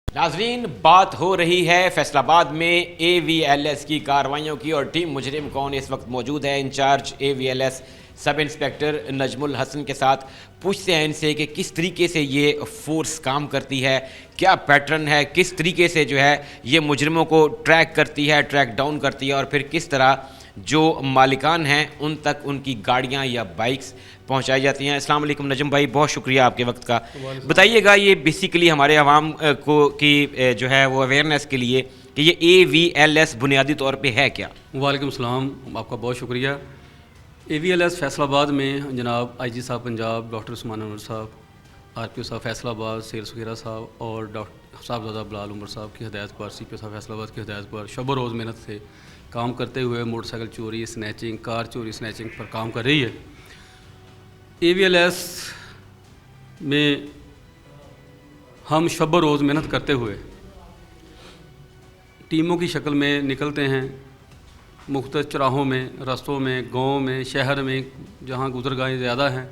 S1: नाजरीन, बात हो रही है फैसलाबाद में AVLS की कार्रवाइयों की, और टीम मुजरिम कौन इस वक्त मौजूद है in charge AVLS sub inspector Najmul Hasan के साथ। पूछते हैं इनसे कि किस तरीके से ये फोर्स काम करती है, क्या पैटर्न है, किस तरीके से जो है ये मुजरिमों को ट्रैक करती है, ट्रैक डाउन करती है, और फिर किस तरह जो मालिकान हैं उन तक उनकी गाड़ियाँ या बाइक्स पहुंचाई जाती हैं। अस्सलाम वालेकुम नजम भाई, बहुत शुक्रिया आपके वक्त का। बताइएगा ये बेसिकली हमारे आवाम को की जो है वो अवेयरनेस के लिए कि ये AVLS बुनियादी तौर पे है क्या?
S8: वालेकुम सलाम, आपका बहुत शुक्रिया। AVLS फैसलाबाद में जनाब IG साहब पंजाब, डॉक्टर उस्मान अनवर साहब, RPO साहब फैसलाबाद, सेर सुखेरा साहब और डॉक्टर साहबजादा बिलाल उमर साहब की हिदायत पर, CPO साहब फैसलाबाद की हिदायत पर शब रोज़ मेहनत से काम करते हुए मोटरसाइकिल चोरी, स्नैचिंग, कार चोरी, स्नैचिंग पर काम कर रही है। AVLS में हम शब रोज़ मेहनत करते हुए टीमों की शक्ल में निकलते हैं, मुख्तलिफ चौराहों में, रास्तों में, गाँव में, शहर में, जहाँ गुजरगाहें ज़्यादा हैं,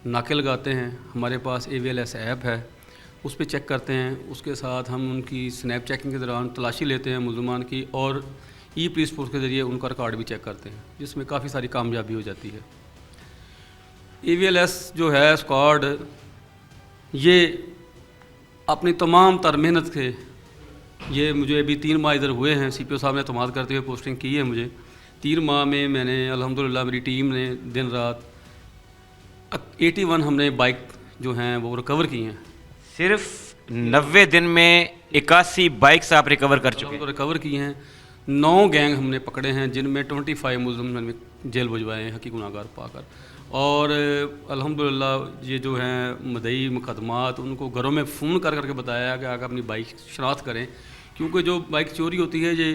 S8: नाके लगाते हैं। हमारे पास AVLS ऐप है, उस पर चेक करते हैं। उसके साथ हम उनकी स्नैप चेकिंग के दौरान तलाशी लेते हैं मुल्ज़मान की, और पुलिस फोर्स के ज़रिए उनका रिकॉर्ड भी चेक करते हैं, जिसमें काफ़ी सारी कामयाबी हो जाती है। AVLS जो है स्क्वाड, ये अपनी तमाम तर मेहनत के, ये मुझे अभी 3 माह इधर हुए हैं, CPO साहब ने एतमाद करते हुए पोस्टिंग की है मुझे। 3 माह में मैंने अल्हम्दुलिल्लाह मेरी टीम ने दिन रात 81 हमने बाइक जो हैं वो रिकवर की हैं।
S1: सिर्फ 90 दिन में 81 बाइक्स आप रिकवर कर चुके हैं?
S8: रिकवर की हैं। 9 गैंग हमने पकड़े हैं, जिनमें 25 मुल्ज़िम मैंने जेल भिजवाए हैं हकी गुनाहगार पाकर। और अल्हम्दुलिल्लाह ये जो हैं मदई मुकदमात, उनको घरों में फ़ोन कर करके बताया कि आकर अपनी बाइक शनाख्त करें, क्योंकि जो बाइक चोरी होती है ये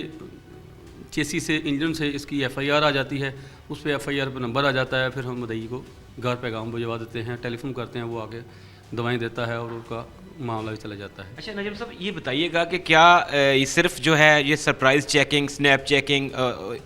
S8: चेसी से, इंजन से इसकी FIR आ जाती है, उस पर FIR पर नंबर आ जाता है, फिर हम मदई को घर पैगाम भिजवा देते हैं, टेलीफोन करते हैं, वो आके दवाएं देता है और उसका मामला भी चला जाता है।
S1: अच्छा नजम साहब, ये बताइएगा कि क्या ये सिर्फ जो है ये सरप्राइज चेकिंग, स्नैप चेकिंग,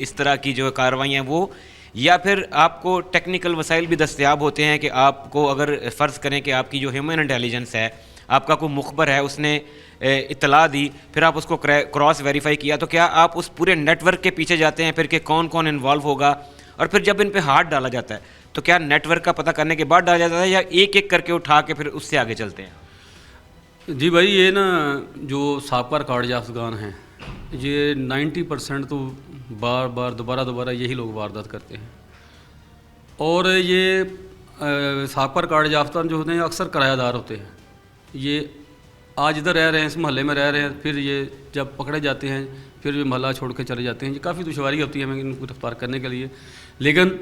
S1: इस तरह की जो कार्रवाइयाँ वो, या फिर आपको टेक्निकल वसाइल भी दस्तयाब होते हैं कि आपको अगर फ़र्ज़ करें कि आपकी जो ह्यूमन इंटेलिजेंस है, आपका कोई मुखबर है, उसने इत्तला दी, फिर आप उसको क्रॉस वेरीफाई किया, तो क्या आप उस पूरे नेटवर्क के पीछे जाते हैं फिर कि कौन कौन इन्वॉल्व होगा, और फिर जब इन पे हाथ डाला जाता है तो क्या नेटवर्क का पता करने के बाद डाला जाता है या एक एक करके उठा के फिर उससे आगे चलते हैं?
S8: जी भाई, ये ना जो साबका रिकॉर्ड याफ्तगान हैं, ये 90% तो बार बार दोबारा यही लोग वारदात करते हैं। और ये साबका रिकॉर्ड याफ्ता जो होते हैं अक्सर किरायादार होते हैं। ये आज इधर रह रहे हैं, इस मोहल्ले में रह रहे हैं, फिर ये जब पकड़े जाते हैं फिर ये मोहल्ला छोड़ के चले जाते हैं। ये काफ़ी दुश्वारी होती है हमें इनको गिरफ्तार करने के लिए, लेकिन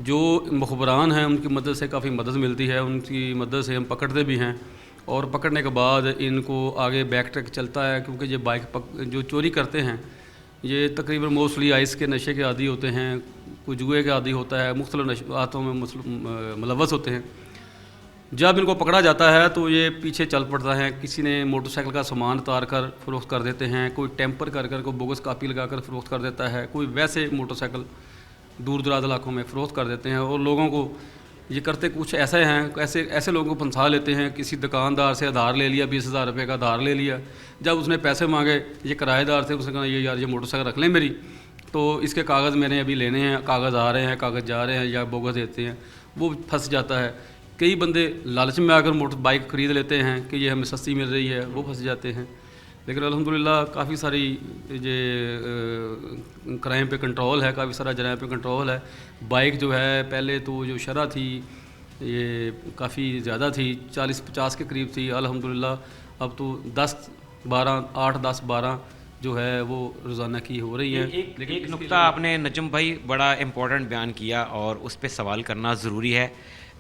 S8: जो मुखबरान हैं उनकी मदद से काफ़ी मदद मिलती है, उनकी मदद से हम पकड़ते भी हैं, और पकड़ने के बाद इनको आगे बैक ट्रैक चलता है, क्योंकि ये बाइक जो चोरी करते हैं ये तकरीबन मोस्टली आइस के नशे के आदी होते हैं, कोई जुए के आदी होता है, मुख्तलिफ नशातों में मुलव्वस होते हैं। जब इनको पकड़ा जाता है तो ये पीछे चल पड़ता है। किसी ने मोटरसाइकिल का सामान उतार कर फ़रोख्त कर देते हैं, कोई टेम्पर कर कोई बोगस कापी लगा कर फ़रोख्त कर देता है, कोई वैसे मोटरसाइकिल दूर दराज इलाकों में फ़रोख्त कर देते हैं। और लोगों को ये करते कुछ ऐसे हैं, ऐसे लोगों को फंसा लेते हैं। किसी दुकानदार से आधार ले लिया, 20,000 रुपये का आधार ले लिया, जब उसने पैसे मांगे, ये किराएदार थे, उसने कहा ये यार ये मोटरसाइकिल रख लें मेरी, तो इसके कागज़ मैंने अभी लेने हैं, कागज़ आ रहे हैं, कागज़ जा रहे हैं, या बोगस देते हैं, वो फंस जाता है। कई बंदे लालच में आकर मोटर बाइक ख़रीद लेते हैं कि ये हमें सस्ती मिल रही है, वो फंस जाते हैं। लेकिन अल्हम्दुलिल्लाह काफ़ी सारी ये क्राइम पे कंट्रोल है, काफ़ी सारा जराइम पे कंट्रोल है। बाइक जो है पहले तो जो शरह थी ये काफ़ी ज़्यादा थी, 40-50 के करीब थी, अल्हम्दुलिल्लाह अब तो 8-10-12 जो है वो रोज़ाना की हो रही है।
S1: एक नुक्ता आपने नजम भाई बड़ा इम्पोर्टेंट बयान किया और उस पर सवाल करना ज़रूरी है।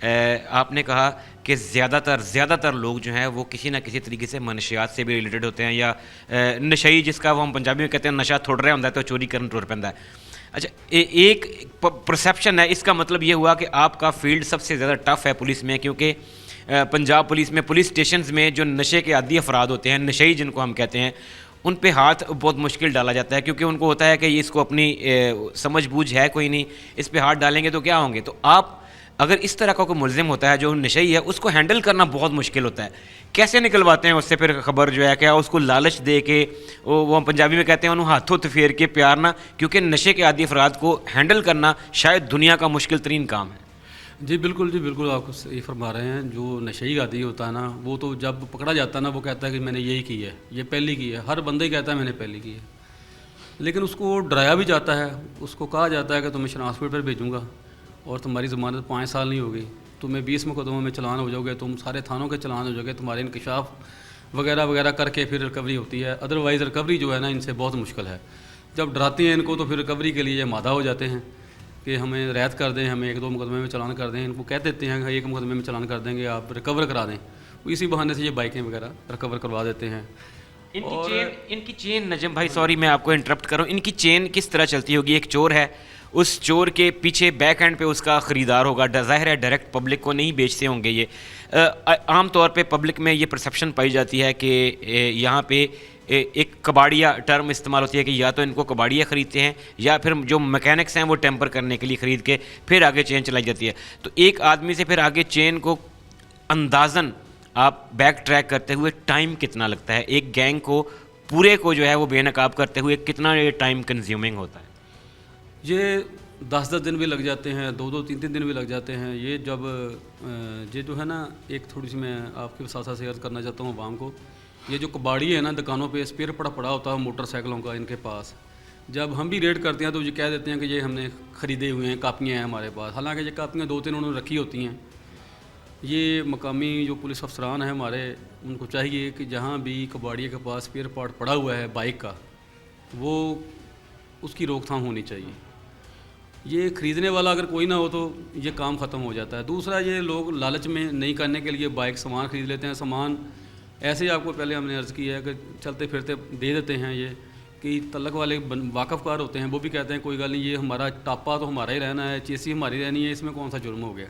S1: आपने कहा कि ज़्यादातर लोग जो हैं वो किसी ना किसी तरीके से मनशियात से भी रिलेटेड होते हैं, या नशई जिसका वो हम पंजाबी में कहते हैं नशा थोड़ रहा होता है तो चोरी करन टुर पैंदा है। अच्छा, एक परसेप्शन है, इसका मतलब ये हुआ कि आपका फील्ड सबसे ज़्यादा टफ है पुलिस में, क्योंकि पंजाब पुलिस में पुलिस स्टेशंस में जो नशे के आदी अफराद होते हैं, नशई जिनको हम कहते हैं, उन पे हाथ बहुत मुश्किल डाला जाता है, क्योंकि उनको होता है कि ये इसको अपनी समझ बूझ है कोई नहीं, इस पे हाथ डालेंगे तो क्या होंगे। तो आप अगर इस तरह का कोई मुलजिम होता है जो नशई है, उसको हैंडल करना बहुत मुश्किल होता है, कैसे निकलवाते हैं उससे फिर खबर जो है, क्या उसको लालच दे के वो हम पंजाबी में कहते हैं उन्होंने हाथों तफेर के प्यार ना, क्योंकि नशे के आदी अफराद को हैंडल करना शायद दुनिया का मुश्किल तरीन काम है।
S8: जी बिल्कुल, आपको सही फरमा रहे हैं। जो नशई आदी होता है ना, वो तो जब पकड़ा जाता है ना, वो कहता है कि मैंने यही की है, ये पहली की है, हर बंदे ही कहता है मैंने पहली की है। लेकिन उसको डराया भी जाता है, उसको कहा जाता है कि तुम्हें शनाख्त पर भेजूँगा और तुम्हारी ज़मानत 5 साल नहीं होगी, तुम्हें 20 मुकदमों में चलान हो जाओगे, तुम सारे थानों के चलान हो जाओगे, तुम्हारे इंकशाफ वगैरह करके फिर रिकवरी होती है। अदरवाइज़ रिकवरी जो है ना इनसे बहुत मुश्किल है। जब डराती हैं इनको तो फिर रिकवरी के लिए ये मादा हो जाते हैं कि हमें रियायत कर दें, हमें 1-2 मुकदमे में चलान कर दें। इनको कह देते हैं कि 1 मुकदमे में चलान कर देंगे, आप रिकवर करा दें, इसी बहाने से ये बाइकें वगैरह रिकवर करवा देते हैं।
S1: इनकी चेन नजम भाई, सॉरी मैं आपको इंटरप्ट करूँ, इनकी चेन किस तरह चलती होगी? एक चोर है, उस चोर के पीछे बैक एंड पे उसका ख़रीदार होगा, ज़ाहिर है डायरेक्ट पब्लिक को नहीं बेचते होंगे ये। आम तौर पे पब्लिक में ये परसेप्शन पाई जाती है कि यहाँ पे एक कबाड़िया टर्म इस्तेमाल होती है कि या तो इनको कबाड़िया ख़रीदते हैं या फिर जो मैकेनिक्स हैं वो टेम्पर करने के लिए ख़रीद के फिर आगे चेन चलाई जाती है। तो एक आदमी से फिर आगे चेन को अंदाज़न आप बैक ट्रैक करते हुए टाइम कितना लगता है? एक गैंग को पूरे को जो है वो बेनकाब करते हुए कितना ये टाइम कंज्यूमिंग होता है?
S8: ये 10-10 दिन भी लग जाते हैं, 2-2, 3-3 दिन भी लग जाते हैं। ये जब ये जो है ना, एक थोड़ी सी मैं आपके साथ शेयर करना चाहता हूँ आवाम को। ये जो कबाड़ी है ना, दुकानों पे स्पेयर पड़ा होता है मोटरसाइकिलों का इनके पास। जब हम भी रेड करते हैं तो ये कह देते हैं कि ये हमने ख़रीदे हुए हैं, कापियाँ हैं हमारे पास। हालांकि ये कापियाँ 2-3 उन्होंने रखी होती हैं। ये मकामी जो पुलिस अफसरान हैं हमारे, उनको चाहिए कि जहाँ भी कबाड़िए के पास स्पेयर पार्ट पड़ा हुआ है बाइक का, वो उसकी रोकथाम होनी चाहिए। ये ख़रीदने वाला अगर कोई ना हो तो ये काम ख़त्म हो जाता है। दूसरा, ये लोग लालच में नहीं करने के लिए बाइक सामान ख़रीद लेते हैं। सामान ऐसे ही आपको पहले हमने अर्ज़ किया है कि चलते फिरते दे देते हैं। ये कि तलक वाले वाकफ़कार होते हैं, वो भी कहते हैं कोई गल नहीं, ये हमारा टापा तो हमारा ही रहना है, चेसी हमारी रहनी है, इसमें कौन सा जुर्म हो गया,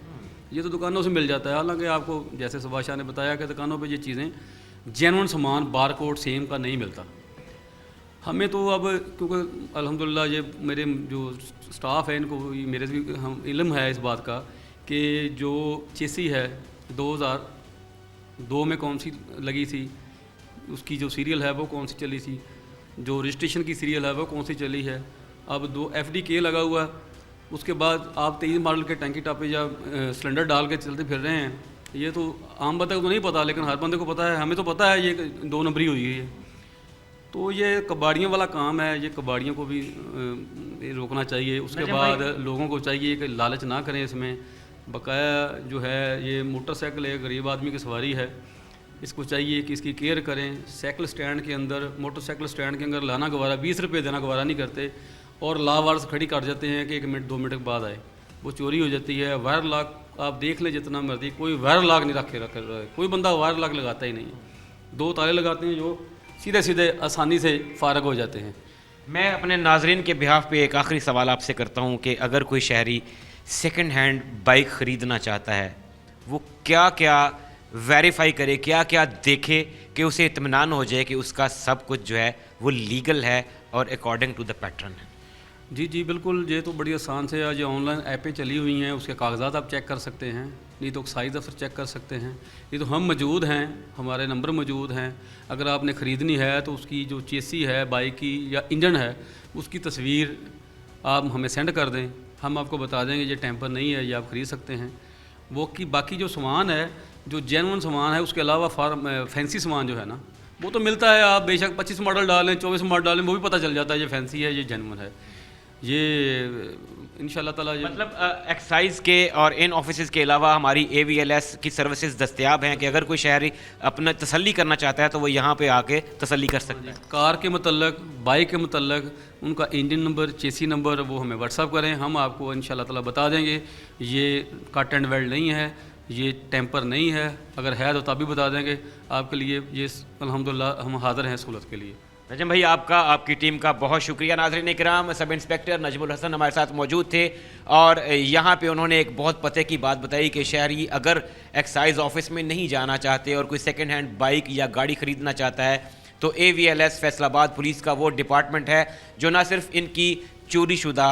S8: ये तो दुकानों से मिल जाता है। हालांकि आपको जैसे सुभाष शाह ने बताया कि दुकानों पे ये चीज़ें जेन्युइन सामान बार कोड सेम का नहीं मिलता। हमें तो अब क्योंकि अल्हम्दुलिल्लाह ये मेरे जो स्टाफ है इनको मेरे से भी हम इल्म है इस बात का कि जो चेसी है 2002 में कौन सी लगी थी, उसकी जो सीरियल है वो कौन सी चली थी, जो रजिस्ट्रेशन की सीरियल है वो कौन सी चली है। अब 2 FDK लगा हुआ है, उसके बाद आप 23 मॉडल के टैंकी टापे या सिलेंडर डाल के चलते फिर रहे हैं। ये तो आम बंदे को तो नहीं पता, लेकिन हर बंदे को पता है, हमें तो पता है ये 2 नंबरी हुई है। तो ये कबाड़ियों वाला काम है, ये कबाड़ियों को भी रोकना चाहिए। उसके बाद लोगों को चाहिए कि लालच ना करें इसमें। बकाया जो है ये मोटरसाइकिल है, गरीब आदमी की सवारी है, इसको चाहिए कि इसकी केयर करें। साइकिल स्टैंड के अंदर, मोटरसाइकिल स्टैंड के अंदर लाना गवारा, 20 रुपये देना गवारा नहीं करते और लावारस खड़ी कर जाते हैं कि 1 मिनट 2 मिनट के बाद आए, वो चोरी हो जाती है। वायर लॉक आप देख लें जितना मर्जी, कोई वायर लॉक नहीं रख रहा है, कोई बंदा वायर लॉक लगाता ही नहीं है। 2 ताले लगाते हैं जो सीधे सीधे आसानी से फारग हो जाते हैं।
S1: मैं अपने नाजरीन के बिहाफ पे एक आखिरी सवाल आपसे करता हूँ कि अगर कोई शहरी सेकंड हैंड बाइक ख़रीदना चाहता है, वो क्या क्या वेरीफाई करे, क्या क्या देखे कि उसे इत्मीनान हो जाए कि उसका सब कुछ जो है वो लीगल है और अकॉर्डिंग टू द पैटर्न है।
S8: जी बिल्कुल, ये तो बड़ी आसान से आज ऑनलाइन ऐपें चली हुई हैं, उसके कागजात आप चेक कर सकते हैं, नहीं तो साइज़ अफसर चेक कर सकते हैं। ये तो हम मौजूद हैं, हमारे नंबर मौजूद हैं। अगर आपने ख़रीदनी है तो उसकी जो चेसी है बाइक की या इंजन है, उसकी तस्वीर आप हमें सेंड कर दें, हम आपको बता देंगे ये टेम्पर नहीं है, ये आप ख़रीद सकते हैं। वो की बाकी जो सामान है, जो जेन्युइन सामान है, उसके अलावा फैंसी सामान जो है ना, वो तो मिलता है। आप बेशक 25 मॉडल डालें, 24 मॉडल डालें, वो भी पता चल जाता है ये फैंसी है, ये जेन्युइन है। ये इंशाल्लाह ताला ये
S1: मतलब एक्साइज के और इन ऑफिसेज़ के अलावा हमारी AVLS की सर्विसेज दस्तयाब हैं कि अगर कोई शहरी अपना तसल्ली करना चाहता है तो वो यहाँ पे आके तसल्ली कर सकता है।
S8: कार के मतलब, बाइक के मतलब, उनका इंजन नंबर, चेसी नंबर वो हमें व्हाट्सअप करें, हम आपको इंशाल्लाह ताला बता देंगे ये कट एंड वेल्ड नहीं है, ये टेम्पर नहीं है। अगर है तो तभी बता देंगे आपके लिए। ये अल्हम्दुलिल्लाह हम हाज़िर हैं सहूलत के लिए।
S1: नजम भाई, आपका, आपकी टीम का बहुत शुक्रिया। नाज़रीन इकराम, सब इंस्पेक्टर नजमुल हसन हमारे साथ मौजूद थे और यहाँ पे उन्होंने एक बहुत पते की बात बताई कि शहरी अगर एक्साइज ऑफिस में नहीं जाना चाहते और कोई सेकंड हैंड बाइक या गाड़ी ख़रीदना चाहता है तो AVLS फैसलाबाद पुलिस का वो डिपार्टमेंट है जो ना सिर्फ इनकी चोरीशुदा,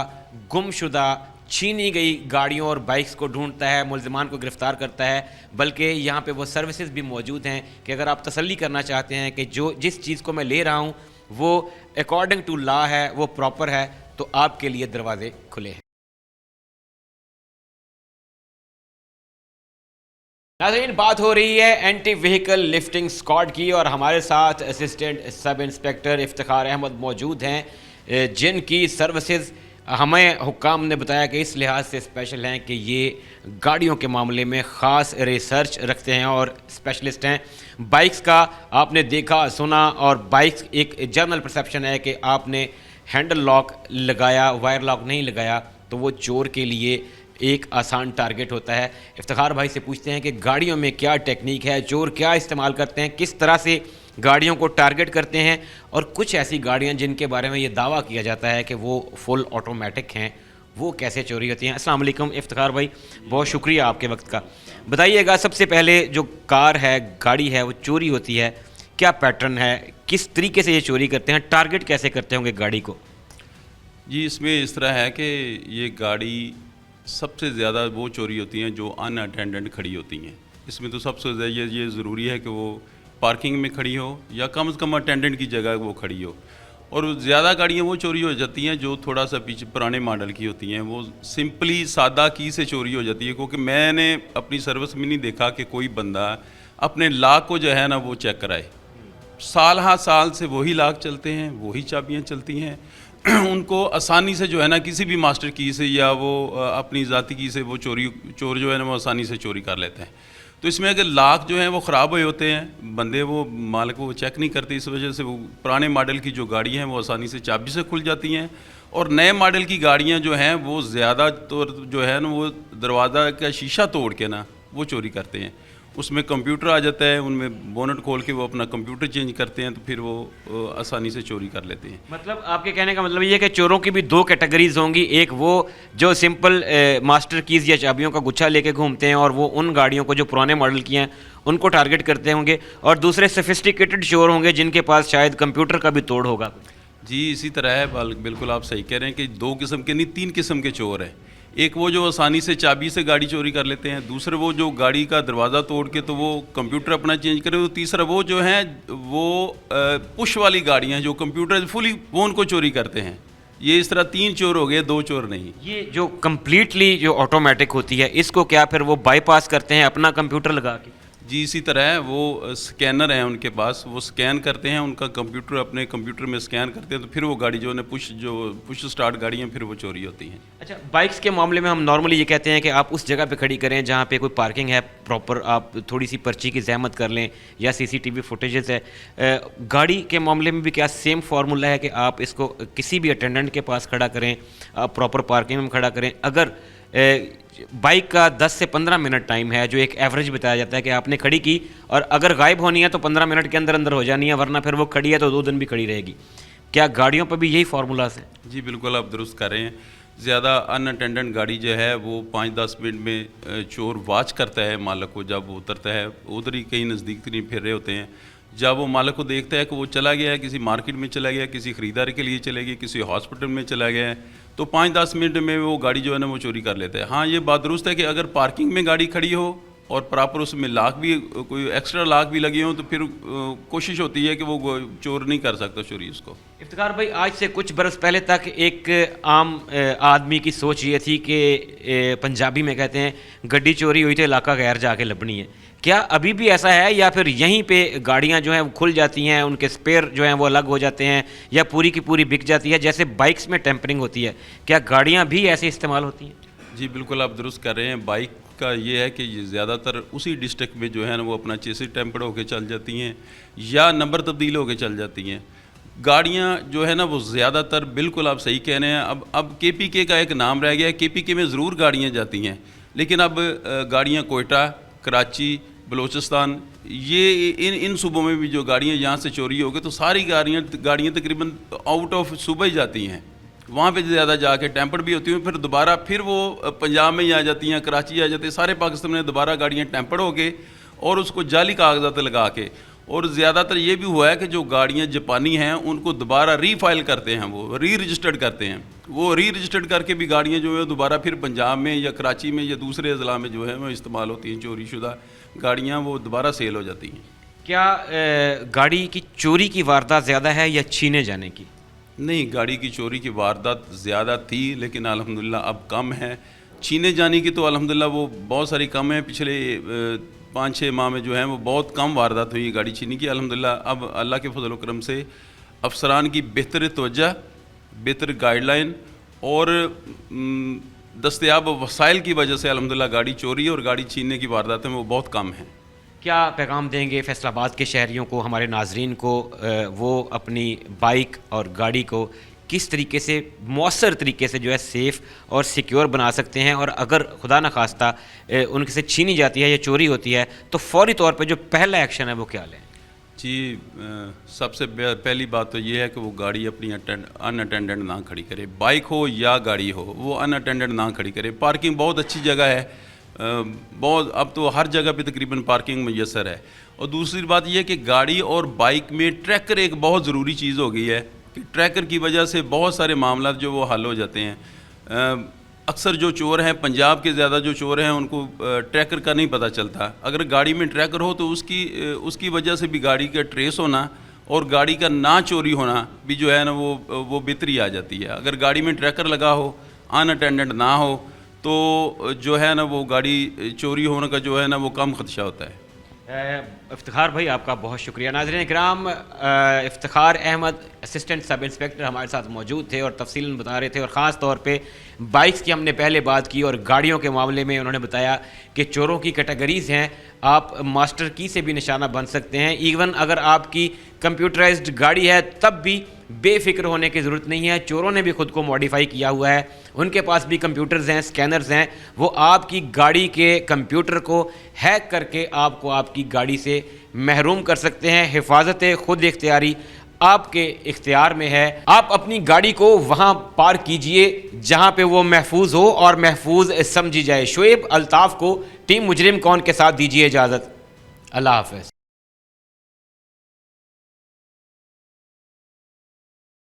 S1: गुमशुदा, छीनी गई गाड़ियों और बाइक्स को ढूंढता है, मुल्ज़िमान को गिरफ़्तार करता है, बल्कि यहाँ पे वो सर्विसेज भी मौजूद हैं कि अगर आप तसल्ली करना चाहते हैं कि जो जिस चीज़ को मैं ले रहा हूँ वो अकॉर्डिंग टू लॉ है, वो प्रॉपर है, तो आपके लिए दरवाजे खुले हैं। नाज़रीन, बात हो रही है एंटी व्हीकल लिफ्टिंग स्क्वाड की और हमारे साथ assistant sub inspector Iftikhar Ahmad मौजूद हैं जिनकी सर्विसेज हमें हुक्काम ने बताया कि इस लिहाज से स्पेशल हैं कि ये गाड़ियों के मामले में ख़ास रिसर्च रखते हैं और स्पेशलिस्ट हैं। बाइक्स का आपने देखा सुना और बाइक्स एक जनरल परसेप्शन है कि आपने हैंडल लॉक लगाया, वायर लॉक नहीं लगाया तो वो चोर के लिए एक आसान टारगेट होता है। इफ्तिखार भाई से पूछते हैं कि गाड़ियों में क्या टेक्निक है, चोर क्या इस्तेमाल करते हैं, किस तरह से गाड़ियों को टारगेट करते हैं और कुछ ऐसी गाड़ियां जिनके बारे में ये दावा किया जाता है कि वो फुल ऑटोमेटिक हैं, वो कैसे चोरी होती हैं। अस्सलाम वालेकुम इफ्तिखार भाई, बहुत शुक्रिया आपके वक्त का। बताइएगा सबसे पहले जो कार है, गाड़ी है, वो चोरी होती है, क्या पैटर्न है, किस तरीके से ये चोरी करते हैं, टारगेट कैसे करते होंगे गाड़ी को?
S9: जी, इसमें इस तरह है कि ये गाड़ी सबसे ज़्यादा वो चोरी होती हैं जो अनअटेंडेंट खड़ी होती हैं। इसमें तो सबसे ज़्यादा ये ज़रूरी है कि वो पार्किंग में खड़ी हो या कम से कम अटेंडेंट की जगह वो खड़ी हो। और ज़्यादा गाड़ियाँ वो चोरी हो जाती हैं जो थोड़ा सा पीछे पुराने मॉडल की होती हैं, वो सिंपली सादा की से चोरी हो जाती है। क्योंकि मैंने अपनी सर्विस में नहीं देखा कि कोई बंदा अपने लाक को जो है ना वो चेक कराए। साल हाँ साल से वही लाक चलते हैं, वही चाबियाँ चलती हैं। उनको आसानी से जो है ना किसी भी मास्टर की से या वो अपनी ज़ाती की से वो चोर जो है ना वो आसानी से चोरी कर लेते हैं। तो इसमें अगर लाक जो हैं वो ख़राब हुए होते हैं, बंदे वो मालिक वो चेक नहीं करते, इस वजह से वो पुराने मॉडल की जो गाड़ी हैं वो आसानी से चाबी से खुल जाती हैं। और नए मॉडल की गाड़ियां जो हैं वो ज़्यादा तौर जो है ना वो दरवाज़ा का शीशा तोड़ के ना वो चोरी करते हैं। उसमें कंप्यूटर आ जाता है, उनमें बोनट खोल के वो अपना कंप्यूटर चेंज करते हैं, तो फिर वो आसानी से चोरी कर लेते हैं।
S1: मतलब आपके कहने का मतलब ये है कि चोरों की भी दो कैटेगरीज होंगी, एक वो जो सिंपल मास्टर कीज़ या चाबियों का गुच्छा लेके घूमते हैं और वो उन गाड़ियों को जो पुराने मॉडल की हैं उनको टारगेट करते होंगे, और दूसरे सोफिस्टिकेटेड चोर होंगे जिनके पास शायद कंप्यूटर का भी तोड़ होगा।
S9: जी इसी तरह है, बिल्कुल आप सही कह रहे हैं कि दो किस्म के नहीं, तीन किस्म के चोर हैं। एक वो जो आसानी से चाबी से गाड़ी चोरी कर लेते हैं, दूसरे वो जो गाड़ी का दरवाज़ा तोड़ के तो वो कंप्यूटर अपना चेंज करे, तो तीसरा वो जो है वो पुश वाली गाड़ियाँ जो कंप्यूटर फुली वो उनको चोरी करते हैं। ये इस तरह तीन चोर हो गए, दो चोर नहीं।
S1: ये जो कम्प्लीटली जो ऑटोमेटिक होती है इसको क्या फिर वो बाईपास करते हैं अपना कंप्यूटर लगा के?
S9: जी इसी तरह है, वो स्कैनर है उनके पास, वो स्कैन करते हैं, उनका कंप्यूटर अपने कंप्यूटर में स्कैन करते हैं, तो फिर वो गाड़ी जो है पुश स्टार्ट गाड़ी हैं, फिर वो चोरी होती हैं।
S1: अच्छा, बाइक्स के मामले में हम नॉर्मली ये कहते हैं कि आप उस जगह पे खड़ी करें जहाँ पे कोई पार्किंग है प्रॉपर, आप थोड़ी सी पर्ची की ज़हमत कर लें या सीसीटीवी फुटेजेस है। गाड़ी के मामले में भी क्या सेम फार्मूला है कि आप इसको किसी भी अटेंडेंट के पास खड़ा करें, आप प्रॉपर पार्किंग में खड़ा करें? अगर बाइक का 10 से 15 मिनट टाइम है जो एक एवरेज बताया जाता है कि आपने खड़ी की और अगर गायब होनी है तो 15 मिनट के अंदर अंदर हो जानी है, वरना फिर वो खड़ी है तो 2 दिन भी खड़ी रहेगी, क्या गाड़ियों पर भी यही फार्मूला है?
S9: जी बिल्कुल आप दुरुस्त कर रहे हैं। ज़्यादा अनअटेंडेंट गाड़ी जो है वो 5-10 मिनट में चोर वॉच करता है मालिक को, जब वो उतरता है उधर ही कहीं नज़दीक तरीन फिर रहे होते हैं, जब वो मालिक को देखता है कि वो चला गया है, किसी मार्केट में चला गया, किसी ख़रीदारी के लिए चले गए, किसी हॉस्पिटल में चला गया है, तो 5-10 मिनट में वो गाड़ी जो है ना वो चोरी कर लेता है। हाँ ये बात दुरुस्त है कि अगर पार्किंग में गाड़ी खड़ी हो और प्रॉपर उसमें लाख भी कोई एक्स्ट्रा लाख भी लगे हों तो फिर कोशिश होती है कि वो चोर नहीं कर सकता चोरी उसको।
S1: इफ्तिखार भाई, आज से कुछ बरस पहले तक एक आम आदमी की सोच ये थी कि पंजाबी में कहते हैं गड्डी चोरी हुई तो इलाका गैर जाके लबनी है, क्या अभी भी ऐसा है या फिर यहीं पे गाड़ियां जो हैं वो खुल जाती हैं, उनके स्पेयर जो हैं वो अलग हो जाते हैं या पूरी की पूरी बिक जाती है? जैसे बाइक्स में टेम्परिंग होती है, क्या गाड़ियां भी ऐसे इस्तेमाल होती हैं?
S9: जी बिल्कुल आप दुरुस्त कर रहे हैं। बाइक का ये है कि ये ज़्यादातर उसी डिस्ट्रिक्ट में जो है ना वो अपना चेसिस टेम्पर्ड होकर चल जाती हैं या नंबर तब्दील होकर चल जाती हैं। गाड़ियाँ जो है ना वो ज़्यादातर, बिल्कुल आप सही कह रहे हैं, अब KPK का एक नाम रह गया है, KPK में ज़रूर गाड़ियाँ जाती हैं, लेकिन अब गाड़ियाँ कोयटा, कराची, बलूचिस्तान, ये इन सूबों में भी जो गाड़ियाँ यहाँ से चोरी हो गई तो सारी गाड़ियाँ तकरीबन आउट ऑफ सूबा ही जाती हैं, वहाँ पे ज़्यादा जाके टेम्पर्ड भी होती हैं, फिर दोबारा फिर वो पंजाब में ही आ जाती हैं, कराची आ जाती हैं, सारे पाकिस्तान में दोबारा गाड़ियाँ टेम्पर्ड हो के और उसको जाली कागजात लगा के। और ज़्यादातर ये भी हुआ है कि जो गाड़ियाँ जापानी हैं उनको दोबारा रीफाइल करते हैं, वो रजिस्टर्ड करते हैं, वो रजिस्टर्ड करके भी गाड़ियाँ जो है दोबारा फिर पंजाब में या कराची में या दूसरे अजला में जो है वो इस्तेमाल होती हैं, चोरी शुदा गाड़ियाँ वो दोबारा सेल हो जाती हैं।
S1: क्या गाड़ी की चोरी की वारदात ज़्यादा है या छीने जाने की?
S9: नहीं, गाड़ी की चोरी की वारदात ज़्यादा थी लेकिन अल्हम्दुलिल्लाह अब कम है। छीने जाने की तो अल्हम्दुलिल्लाह वो बहुत सारी कम है, पिछले 5-6 माह में जो है वो बहुत कम वारदात हुई गाड़ी छीने की। अल्हम्दुलिल्लाह अब अल्लाह के फजल करम से अफसरान की बेहतर तवज्जो, बेहतर गाइडलाइन और दस्तयाब वसाइल की वजह से अल्हम्दुलिल्लाह गाड़ी चोरी और गाड़ी छीनने की वारदातें वो बहुत कम हैं।
S1: क्या पैगाम देंगे फैसलाबाद के शहरियों को, हमारे नाजरीन को, वो अपनी बाइक और गाड़ी को किस तरीके से मौसर तरीके से जो है सेफ़ और सिक्योर बना सकते हैं, और अगर खुदा न खास्ता उनके से छीनी जाती है या चोरी होती है तो फौरी तौर पे जो पहला एक्शन है वो क्या लें?
S9: जी सबसे पहली बात तो ये है कि वो गाड़ी अपनी अनअटेंडेंट ना खड़ी करे, बाइक हो या गाड़ी हो वो अनअटेंडेंट ना खड़ी करे। पार्किंग बहुत अच्छी जगह है, बहुत अब तो हर जगह पे तकरीबन पार्किंग मुयसर है। और दूसरी बात यह है कि गाड़ी और बाइक में ट्रैकर एक बहुत ज़रूरी चीज़ हो गई है कि ट्रैकर की वजह से बहुत सारे मामला जो वो हल हो जाते हैं। अक्सर जो चोर हैं, पंजाब के ज़्यादा जो चोर हैं उनको ट्रैकर का नहीं पता चलता। अगर गाड़ी में ट्रैकर हो तो उसकी वजह से भी गाड़ी का ट्रेस होना और गाड़ी का ना चोरी होना भी जो है ना वो बेहतरी आ जाती है। अगर गाड़ी में ट्रैकर लगा हो, अनअटेंडेंट ना हो तो जो है ना वो गाड़ी चोरी होने का जो है ना वो कम खदशा होता है।
S1: इफ्तिखार भाई आपका बहुत शुक्रिया। नाज़रीन इकराम, Iftikhar Ahmed assistant sub inspector हमारे साथ मौजूद थे और तफसीलन बता रहे थे, और ख़ास तौर पे बाइक्स की हमने पहले बात की और गाड़ियों के मामले में उन्होंने बताया कि चोरों की कैटेगरीज़ हैं, आप मास्टर की से भी निशाना बन सकते हैं। इवन अगर आपकी कंप्यूटराइज्ड गाड़ी है तब भी बेफिक्र होने की ज़रूरत नहीं है। चोरों ने भी खुद को मॉडिफाई किया हुआ है, उनके पास भी कंप्यूटर्स हैं, स्कैनर्स हैं, वो आपकी गाड़ी के कंप्यूटर को हैक करके आपको आपकी गाड़ी से महरूम कर सकते हैं। हिफाजत खुद इख्तियारी आपके इख्तियार में है। आप अपनी गाड़ी को वहाँ पार्क कीजिए जहाँ पे वो महफूज हो और महफूज समझी जाए। शुएब अल्ताफ़ को टीम मुजरिम कौन के साथ दीजिए इजाज़त। अल्लाह हाफ़िज़।